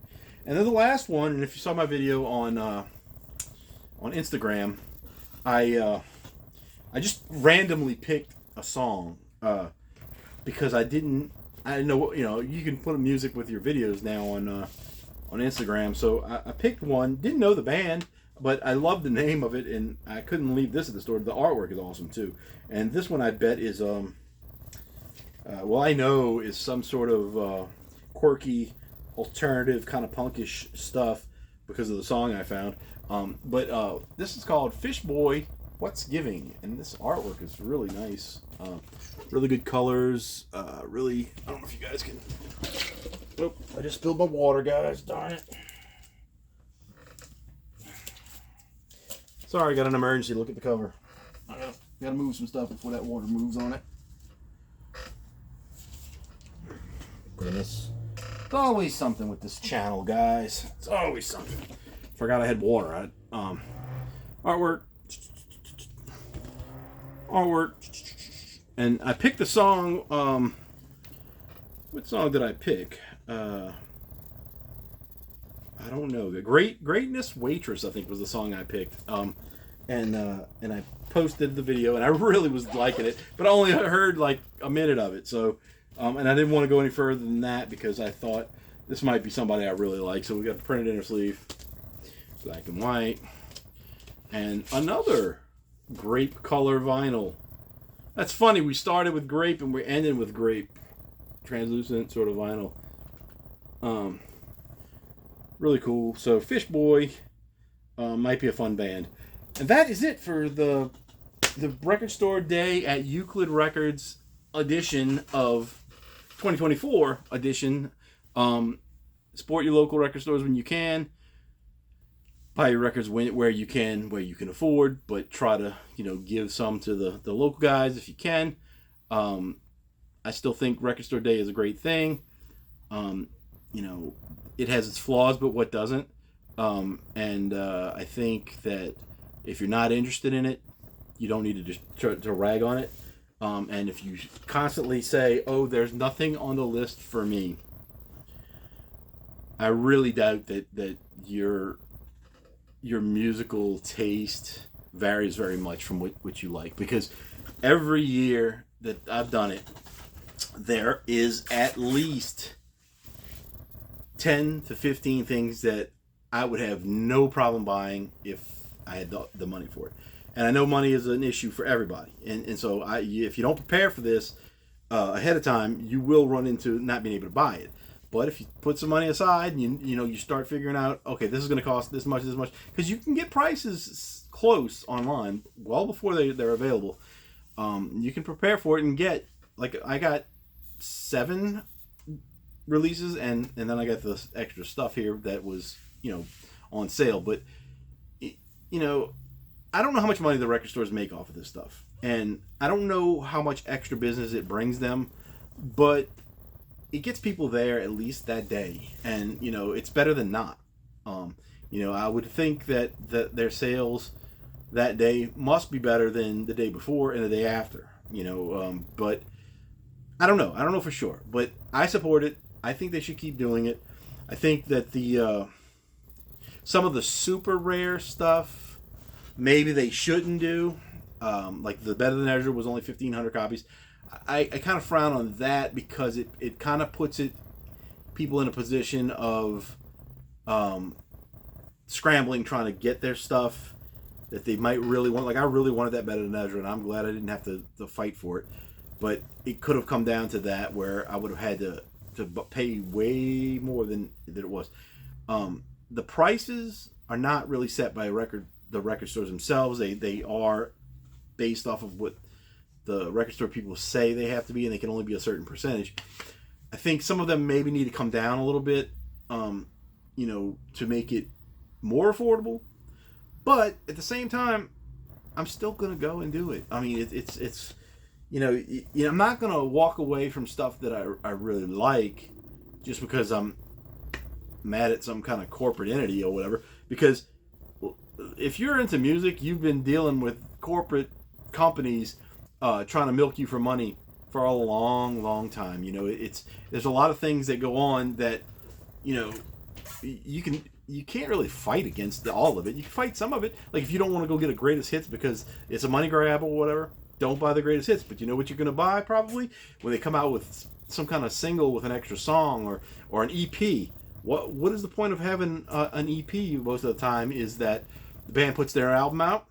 And then the last one, and if you saw my video on Instagram, I just randomly picked a song because I didn't know, you can put music with your videos now on Instagram. So I picked one, didn't know the band, but I love the name of it, and I couldn't leave this at the store. The artwork is awesome too. And this one I bet is I know is some sort of quirky, alternative, kind of punkish stuff because of the song I found. But this is called Fish Boy, What's Giving? And this artwork is really nice. Really good colors. Really, I don't know if you guys can. Oh, I just spilled my water, guys. Darn it. Sorry, I got an emergency. Look at the cover. I gotta move some stuff before that water moves on it. Goodness. It's always something with this channel, guys. It's always something. Forgot I had water. Artwork. And I picked the song. What song did I pick? I don't know. The Greatness Waitress, I think, was the song I picked. And I posted the video, and I really was liking it, but I only heard like a minute of it. So, and I didn't want to go any further than that because I thought this might be somebody I really like. So we got the printed inner sleeve, black and white, and another grape color vinyl. That's funny. We started with grape and we're ending with grape, translucent sort of vinyl. Really cool. So Fish Boy might be a fun band. And that is it for the record store day at Euclid Records edition of 2024 edition. Support your local record stores when you can. Buy your records where you can afford, but try to give some to the local guys if you can. I still think record store day is a great thing. It has its flaws, but what doesn't? I think that if you're not interested in it, you don't need to just to rag on it. And if you constantly say, "Oh, there's nothing on the list for me," I really doubt that your musical taste varies very much from what you like, because every year that I've done it, there is at least 10 to 15 things that I would have no problem buying if I had the money for it. And I know money is an issue for everybody. And so if you don't prepare for this ahead of time, you will run into not being able to buy it. But if you put some money aside and you start figuring out, okay, this is going to cost this much, because you can get prices close online well before they're available. You can prepare for it and get, like, I got 7 releases and then I got this extra stuff here that was on sale. But I don't know how much money the record stores make off of this stuff, and I don't know how much extra business it brings them, but it gets people there at least that day, and it's better than not. I would think that their sales that day must be better than the day before and the day after. But I don't know for sure, but I support it. I think they should keep doing it. I think that the some of the super rare stuff maybe they shouldn't do. Like the Better Than Ezra was only 1,500 copies. I kind of frown on that because it kind of puts people in a position of scrambling, trying to get their stuff that they might really want. Like, I really wanted that Better Than Ezra, and I'm glad I didn't have to fight for it. But it could have come down to that where I would have had to pay way more than it was. The prices are not really set by the record stores themselves. They are based off of what the record store people say they have to be, and they can only be a certain percentage. I think some of them maybe need to come down a little bit, to make it more affordable. But at the same time, I'm still gonna go and do it. I mean, it's I'm not gonna walk away from stuff that I really like just because I'm mad at some kind of corporate entity or whatever. Because if you're into music, you've been dealing with corporate companies trying to milk you for money for a long, long time. There's a lot of things that go on that you can't really fight against all of it. You can fight some of it. Like, if you don't want to go get a greatest hits because it's a money grab or whatever, don't buy the greatest hits. But you know what you're going to buy probably when they come out with some kind of single with an extra song or an EP. What is the point of having an EP most of the time is that the band puts their album out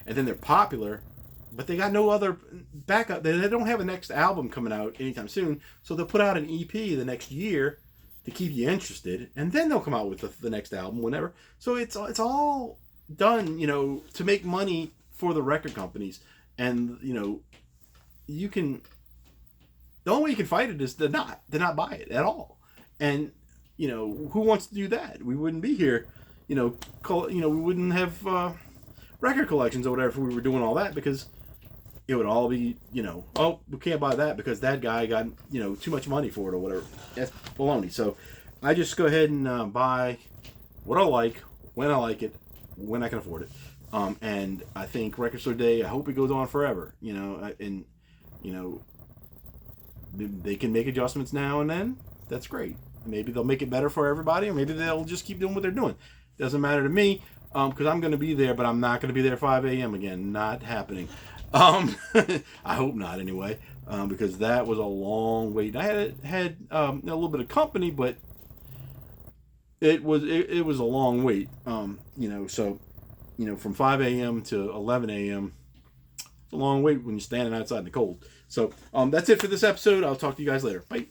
and then they're popular, but they got no other backup. They don't have a next album coming out anytime soon, so they'll put out an EP the next year to keep you interested, and then they'll come out with the next album whenever. So it's all done, to make money for the record companies. And you can, the only way you can fight it is to not buy it at all. And who wants to do that? We wouldn't be here, we wouldn't have record collections or whatever if we were doing all that, because it would all be, oh, we can't buy that because that guy got, too much money for it or whatever. That's baloney. So I just go ahead and buy what I like, when I like it, when I can afford it. And I think Record Store Day, I hope it goes on forever, and they can make adjustments now and then. That's great. Maybe they'll make it better for everybody, or maybe they'll just keep doing what they're doing. Doesn't matter to me, because I'm going to be there, but I'm not going to be there at 5 a.m. again. Not happening. I hope not, anyway, because that was a long wait. I had a little bit of company, but it was a long wait. So from 5 a.m. to 11 a.m. It's a long wait when you're standing outside in the cold. So that's it for this episode. I'll talk to you guys later. Bye.